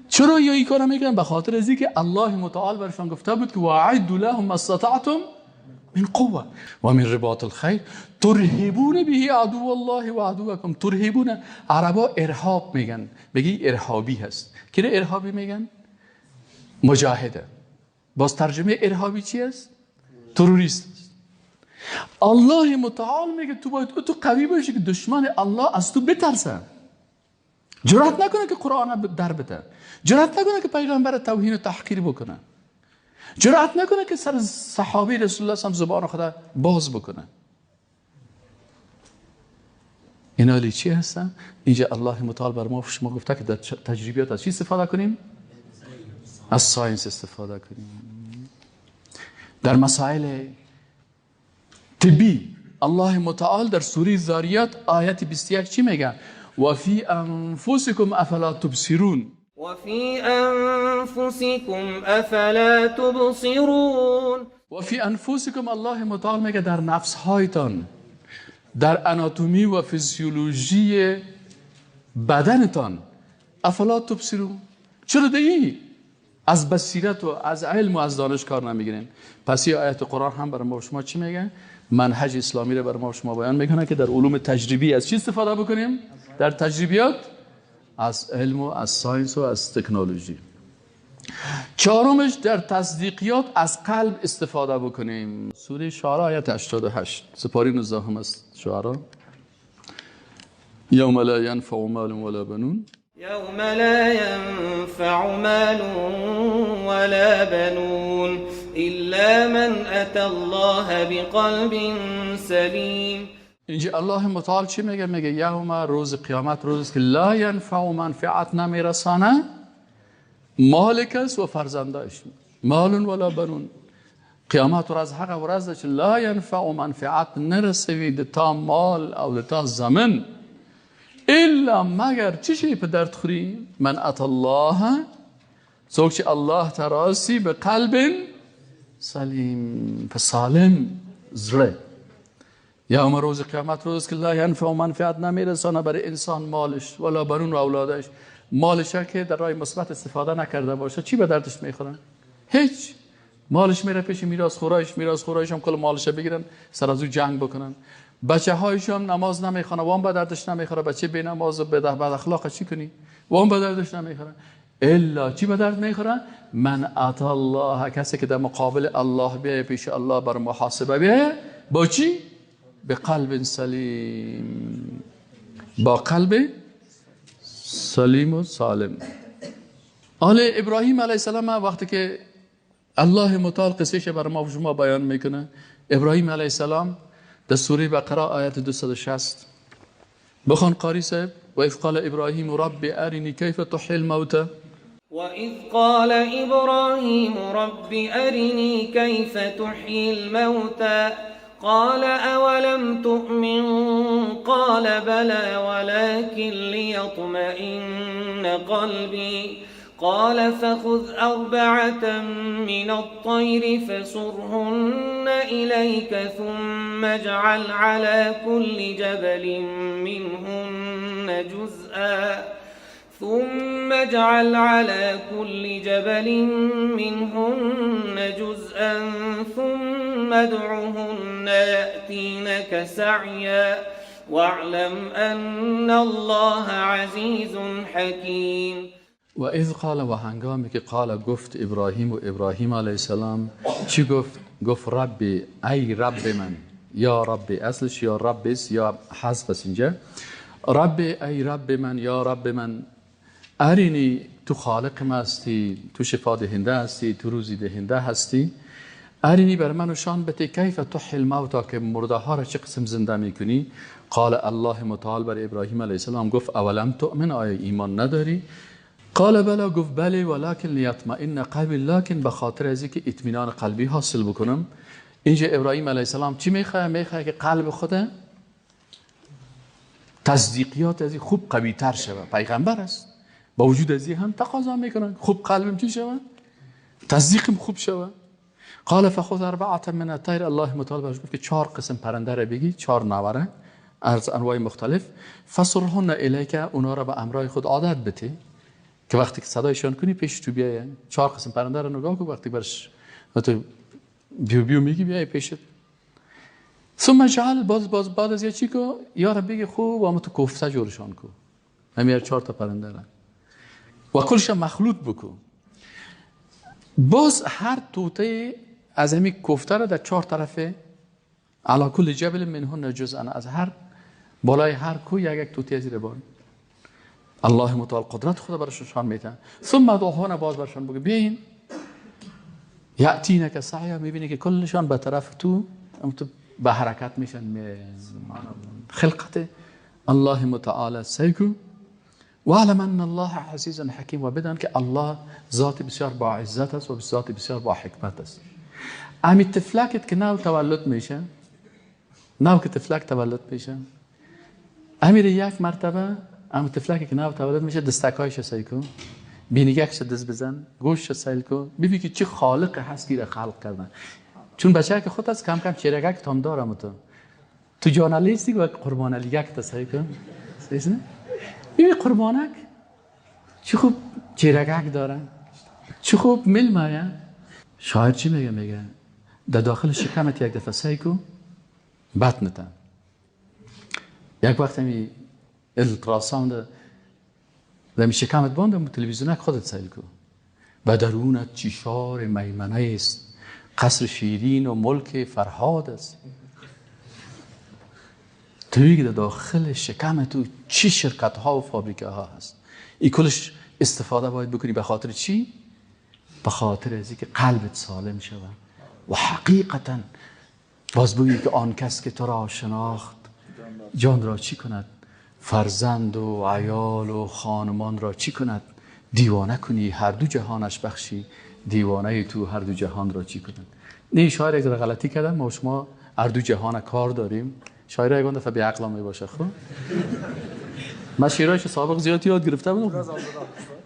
چرا یا این کارو میکنن؟ به خاطر از اینکه الله متعال برشان گفته بود که واعدوا لهم ما استطعتم من قوه و من رباط الخیل ترهبون به عدو الله و عدوکم. ترهبون عربا ارهاب میگن، بگی ارهابی هست. کی ارهابی میگن؟ مجاهده. باز ترجمه ارهابی چی است؟ تروریست. الله متعال میگه تو باید تو قوی باشی که دشمن الله از تو بترسه، جرأت نکنه که قرآن در بده، جرأت نکنه که پیغمبر توهین و تحقیر بکنه، جرأت نکنه که سر صحابه رسول الله هم زبان خدا باز بکنه. اینا لی چی هستن؟ اینجا الله متعال بر ما شما گفته که در تجربیات از چی استفاده کنیم؟ از ساینس استفاده کنیم. در مسائل طبی الله متعال در سوره ذاریات آیت 21 چی میگه؟ و فی انفسکم افلا تبصرون. و فی انفسکم افلا تبصرون. و فی انفسکم الله متعال میگه در نفس هایتان، در اناتومی و فیزیولوژی بدنتان افلا تبصرون. چرا دیگه از بصیرت و از علم و از دانش کار نمیگیرین؟ پس این آیت قرآن هم برای ما شما چی میگه؟ منهج اسلامی رو برای ما شما بیان میکنه که در علوم تجربی از چی استفاده بکنیم؟ در تجربیات از علم و از ساینس و از تکنولوژی. چهارمش در تصدیقیات از قلب استفاده بکنیم. سوره شعراء آیت 88 سپاری 19 است. شعراء یوم لا ینفع مال ولا بنون. یوم لا ینفع مال ولا بنون إلا من أتى الله بقلب سلیم. اینجا الله متعال چی میگه؟ میگه یوم، روز قیامت، روز که لا ینفع منفعت نمیرسانه مال کس و فرزندش، مال ولا بنون. قیامت و از حق و رزش لا ینفع منفعت نرسوید تا مال او تا زمن الا مگر چی شی په درد خوری؟ من اتى الله، سوک چه الله تراسی به قلب سلیم، سالم زره. یوم روز قیامت، روز که لا ینفع منفعت نمیرسانه برای انسان مالش ولا بنون و اولادش. مالش که در راه مثبت استفاده نکرده باشه چی به دردش میخورن؟ هیچ. مالش میره پیش میراث خورایش هم کل مالش بگیرن سر از او جنگ بکنن. بچه هایش هم نماز نمیخونه و هم به دردش نمیخوره. بچه بی نماز و بد اخلاق چی کنی؟ و هم به دردش نمیخوره. الا چی به درد میخوره؟ من اتى الله، کسی که در مقابل الله بیه، پیش الله بر محاسبه بیه، با چی؟ به قلب سلیم، با قلب سلیم و سالم. آل ابراهیم علیه السلام وقتی که الله متعال قصهش بر ما و شما بیان میکنه، ابراهیم علیه السلام در سوره بقره آیت 260 بخوان قاری صاحب. و اذ قال ابراهیم رب ارنی کیف تحیی الموتى وإذ قال إبراهيم رب أرني كيف تحيي الموتى قال أولم تؤمن قال بلى ولكن ليطمئن قلبي قال فخذ أربعة من الطير فصرهن إليك ثم اجعل على كل جبل منهن جزءا ثم ادعهن يأتينك سعيا واعلم أن الله عزيز حكيم. و اذ قال و هنگامی که قال گفت ابراهیم و ابراهیم علیه السلام چی گفت؟ گفت ربی ای رب من، یا ربی اصلش یا رب است یا حذف است اینجا. ربی ای رب من، یا رب من، ارینی تو خالق ما هستی، تو شفا دهنده هستی، تو روزی دهنده هستی، ارینی بر من نشان بده کیف تحیی الموتى که مرده ها را چه قسم زنده میکنی. قال الله متعال بر ابراهیم علیه السلام گفت اولم تؤمن، آیا ایمان نداری؟ قال بلا، گفت بله ولکن لیطمئن قلبی، لکن به خاطر از اینکه اطمینان قلبی حاصل بکنم. اینجا ابراهیم علیه السلام چی میخواد؟ میخواد که قلب خود تصدیقیات از این خوب قوی تر شود. پیغمبر است، با وجود از این هم تقاضا میکنن خوب قلبم چی شود؟ تصدیقم خوب شود. قال فخذ اربعه من الطير، الله متعال برش گفت که 4 قسم پرنده را بگی، 4 نواره از انواع مختلف، فصرهن الیک، اونا را به امرای خود عادت بده که وقتی که صدایشان کنی پیش تو بیای. 4 قسم پرنده را نگاه کن، وقتی برش تو بیو میگی بیای پیشت. ثم جعل، بعد از یه چی کو یا رب بگی خوب اما تو کوفته جورشان کو، همین 4 تا پرنده را و کلش مخلوط بکو. باز هر توته از همین کوفته را در 4 طرفه علی کل جبل منهن جزءا، از هر بالای هر کو یک توته از زیر الله متعال قدرت خدا برشان میتن. ثم ادعوهن، باز برشان بگو بیاین، یأتینک سعیا، میبینی که کلشان به طرف تو به حرکت میشن. خلقت الله متعال سیکو و علم ان الله عزیز حکیم، و بدان که الله ذات بسیار با عزت است و ذات بسیار با حکمت است. امی طفلکت که نو تولد میشه، نو که طفلک تولد میشه، امیر یک مرتبه اما طفلکی که نو تولد میشه دستکایش سعی کن، بینیگکش دست بزن، گوشش سیل کن، ببین که چه خالق هستی را خلق کردن. چون بچه که خود از کم کم چیرگک تام دارم تو جانالیستی و قربانلیگک تسعی کن. ببین قربانک چه خوب چیرگک دارن، چه خوب ملمایه. شاعر چی میگه؟ میگه در داخل شکمت یک دفعه سعی کن بطنتن. یک وقت همی التراساوند در شکمت باند تلویزیونک خودت سیل کن. و درونت چیشار میمنه است، قصر شیرین و ملک فرهاد است. توی که در داخل شکم تو چی شرکت ها و فابریکه ها هست. این کلش استفاده باید بکنی. به خاطر چی؟ به خاطر از اینکه قلبت سالم شود و حقیقتا باز بگی که آن کس که تو را شناخت جان را چی کند؟ فرزند و عیال و خانمان را چی کند؟ دیوانه کنی، هر دو جهانش بخشی، دیوانه تو هر دو جهان را چی کند؟ نه شاعر یک غلطی کردن، ما شما هر دو جهان کار داریم. شاعر یک دفعه به عقل می باشه. خب من شعرهایش سابق زیاد یاد گرفته بودم،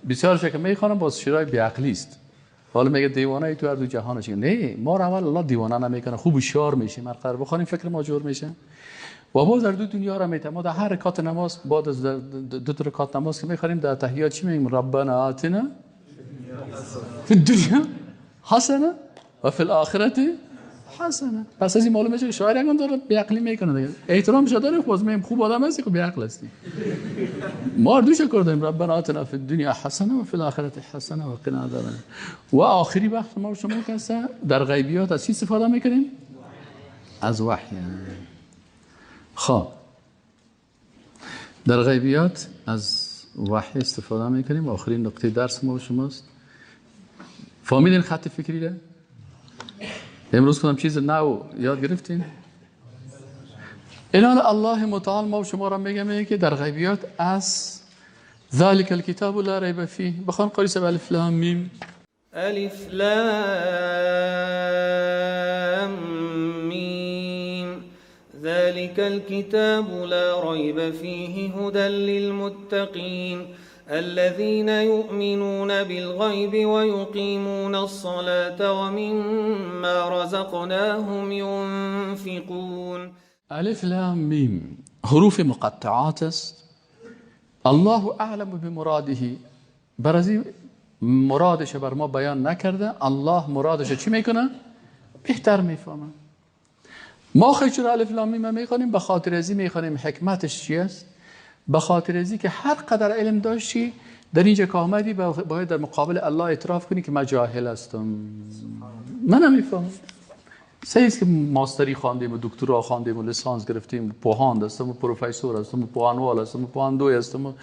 بسیار شکم میخوانم، باز شعرهای بی عقلی است. حالا میگه دیوانه تو هر دو جهانش. نه، ما رو اول الله دیوانه نمیکنه، خوب هوشیار میشیم، هر قرار بخونیم فکر ما جور میشه. و باز در دو دنیا را میتیم. ما در هر رکعت نماز بعد از دو رکعت نماز که میخونیم در تحیات چی میگیم؟ ربنا آتنا فی الدنیا حسنه و فی الاخره حسنه. پس از این معلومه میشه شاعر یکم داره بی عقلی میکنه دیگه. احترامش داره، باز میگیم خوب آدم هستی، خوب بی عقل هستی. ما دوش کردیم ربنا آتنا فی الدنیا حسنه و فی الاخره حسنه و قنا عذاب النار. و آخری وقت ما شما کسا در غیبیات از چی استفاده میکنیم؟ از وحی. خب در غیبیات از وحی استفاده میکنیم. آخرین نقطه درس ما شماست. فهمیدین خط فکری را؟ امروز کنم چیز نو یاد گرفتین؟ الان الله متعال ما و شما را میگه که در غیبیات از ذلك الكتاب لا ریب فیه. بخوان قاری سب الف لام میم. الف لام میم ذلك الكتاب لا ريب فيه هدى للمتقين الذين يؤمنون بالغيب ويقيمون الصلاة ومما رزقناهم ينفقون. الف لام میم حروف مقطعات است. الله اعلم بمراده. برازی مرادش بر ما بیان نکرده. الله مرادش چی میکنه؟ بهتر میفهمه. ما خیلی الف لام میم میخوانیم به خاطر ازی میخوانیم حکمتش چی است؟ به خاطر ازی که هر قدر علم داشتی در اینجا که آمدی باید در مقابل الله اعتراف کنی که من جاهل هستم، من نمیفهمم. سیست که ماستری خواندیم و دکترا خواندیم و لیسانس گرفتیم، پوهاند هستم و پروفسور هستم و پوهانوال هستم و پوهاندوی هستم و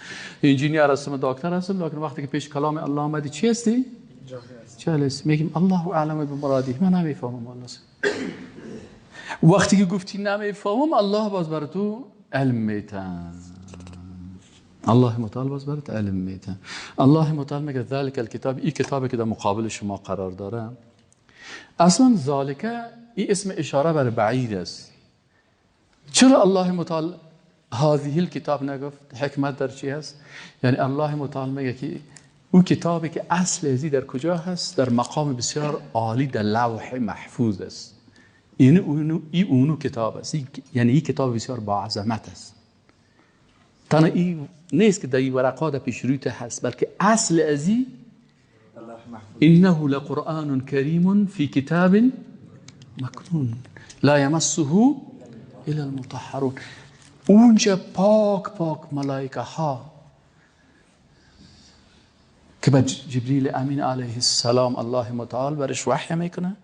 انجینیر هستم و دکتر هستم، لیکن وقتی که پیش کلام الله آمدی چی هستی؟ جاهل هستی. میگیم الله اعلم بمراده، من نمیفهمم. الله وقتی که گفتی نمیفهمم، الله باز بر تو علم میتن. الله متعال باز برات علم میتن. الله متعال میگه ذالک الکتاب، این کتابی که در مقابل شما قرار داره. اصلا ذالک این اسم اشاره بر بعید است. چرا الله متعال هذه الکتاب نگفت؟ حکمت در چی هست؟ یعنی الله متعال میگه که اون کتابی که اصل ازی در کجا هست؟ در مقام بسیار عالی در لوح محفوظ است. این اونو کتاب است. یعنی این کتاب بسیار با عظمت است. تنها این نیست که در این ورقات پیش رویت هست، بلکه اصل ازی انه لقرآن کریم فی کتاب مکنون لا یمسه الا المطهرون. اونجا پاک ملائکه ها که به جبریل امین علیه السلام الله متعال برش وحی میکنه،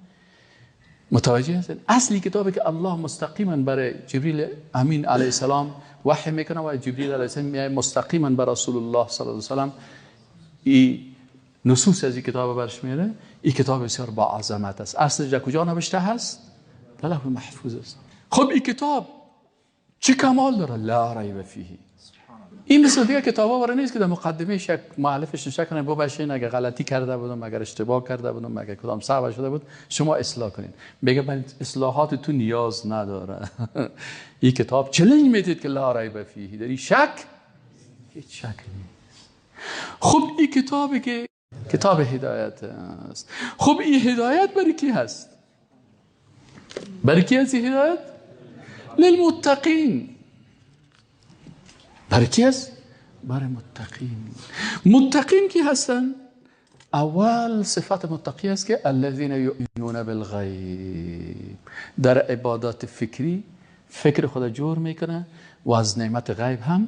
متوجه هستید؟ اصلی کتابی که الله مستقیما برای جبریل امین علیه السلام وحی میکنه و جبریل علیه السلام مستقیما بر رسول الله صلی الله علیه و سلم این نصوص از این کتاب برش میره. این کتاب بسیار با عظمت است. اصلش کجا نوشته هست؟ در لوح محفوظ است. خب این کتاب چه کمال داره؟ لا ریب فیه. این مثل دیگه کتابا وره نیست که در مقدمه یک مؤلفش نشه کنه ببخشید اگه غلطی کرده بودم، اگر اشتباه کرده بودم، اگر کدام صحبه شده بود شما اصلاح کنین. بگه من اصلاحات تو نیاز نداره. این کتاب چلنج میدید که لا ریب فیه. داری شک؟ هیچ شک نیست. خب این کتابی که کتاب هدایت است. خب این هدایت برای کی هست؟ برای کی هست این هدایت؟ للمتقین. برای کی هست؟ برای متقین. متقین کی هستن؟ اول صفت متقی است که الذین یؤمنون بالغیب، در عبادات فکری فکر خود جور میکنه و از نعمت غیب هم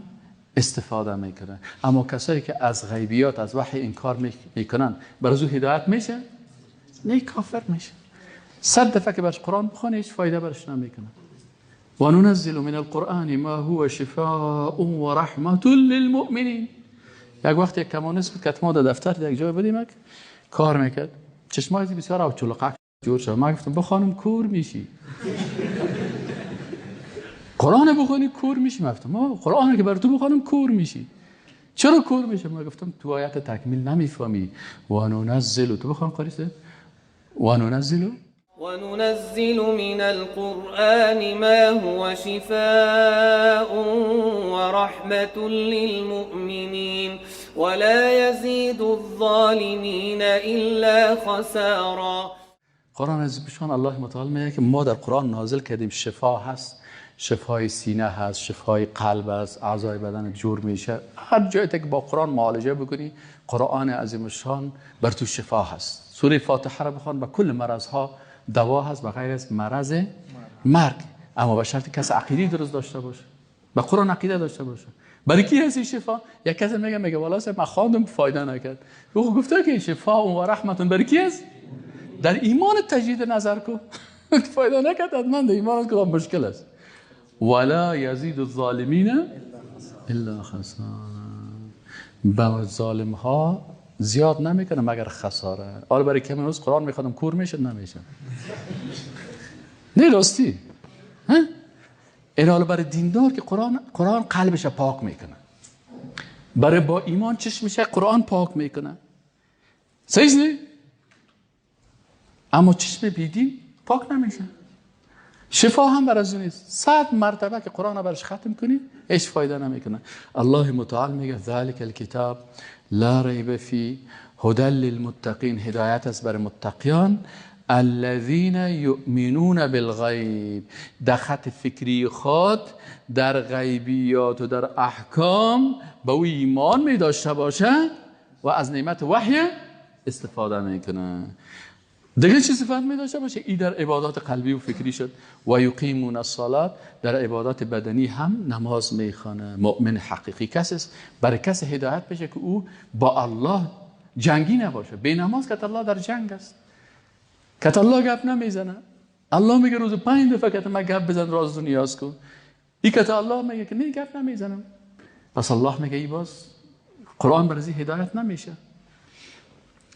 استفاده میکنه. اما کسایی که از غیبیات از وحی انکار میکنن برای او هدایت میشه؟ نه، کافر میشه. 100 دفعه که برش قرآن بخونه هیچ فایده برش نمیکنه. و ننزل من القرآن ما هو شفاء و رحمت للمؤمنین. یک وقت یک کمونیست بود که ما در دفتر یک جای بدیم کار میکرد، چشمای بسیار او چلقک جور شد. ما گفتم بخوانم کور میشی. قرآن بخونی کور میشی. ما گفتم قرآن که بر تو بخونم کور میشی. چرا کور میشه؟ ما گفتم تو آیت تکمیل نمیفهمی. و ننزل، تو بخوان قریسه. و ننزل من القرآن ما هو شفاء ورحمة للمؤمنين ولا يزيد الظالمين إلا خسارا. قرآن از بشان الله متعال میگه که ما در قرآن نازل کردیم شفا هست، شفای سینه هست، شفای قلب هست، اعضای بدن جور میشه. هر جایی که با قرآن معالجه بکنی قرآن عظیم شان بر تو شفا هست. سوره فاتحه را بخوان به کل مرض ها دوا هست به غیر از مرض مرگ، اما به شرط کس عقیده درست داشته باشه، به قرآن عقیده داشته باشه. برای کی هست این شفا؟ یک کسی میگه والا صاحب من خواندم فایده نکرد. او گفته که شفا و رحمت برای کی هست؟ در ایمان تجدید نظر کو. فایده نکرد حتما در ایمان که مشکل است. ولا یزید الظالمین الا خسارا. با ظالم ها زیاد نمیکنه مگر خساره. حالا برای که من روز قرآن میخوادم کور میشه نمیشه. نه راستی. این برای دیندار که قرآن قلبش پاک میکنه، برای با ایمان چشمشه قرآن پاک میکنه، صحیح نه؟ اما چشم بیدین پاک نمیشه. شفا هم بر از نیست. 100 مرتبه که قرآن برش ختم کنی هیچ فایده نمیکنه. الله متعال میگه ذالک الکتاب لا ریب فی هدی للمتقین، هدایت است برای متقیان، الذین یؤمنون بالغیب، در خط فکری خود در غیبیات و در احکام به او ایمان می داشته باشه و از نعمت وحی استفاده میکنه. دیگه چی صفت می داشته باشه؟ این در عبادات قلبی و فکری شد. و یقیمون الصلاة، در عبادات بدنی هم نماز میخوانه. مؤمن حقیقی کسی است، برای کسی هدایت بشه که او با الله جنگی نباشه. بی نماز که الله در جنگ است، که الله گپ نمیزنه. الله میگه روز 5 دفعه که من گپ بزن راز دنیاست کن، این که الله میگه که نه گپ نمیزنم. پس الله میگه ای باز قرآن برای هدایت نمیشه.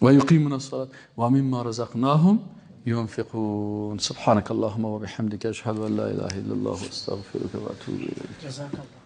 و یقیمون الصلاة و مما رزقناهم ينفقون. سبحانك اللهم وبحمدك اشهد ان لا اله الا الله واستغفرك واتوب اليك.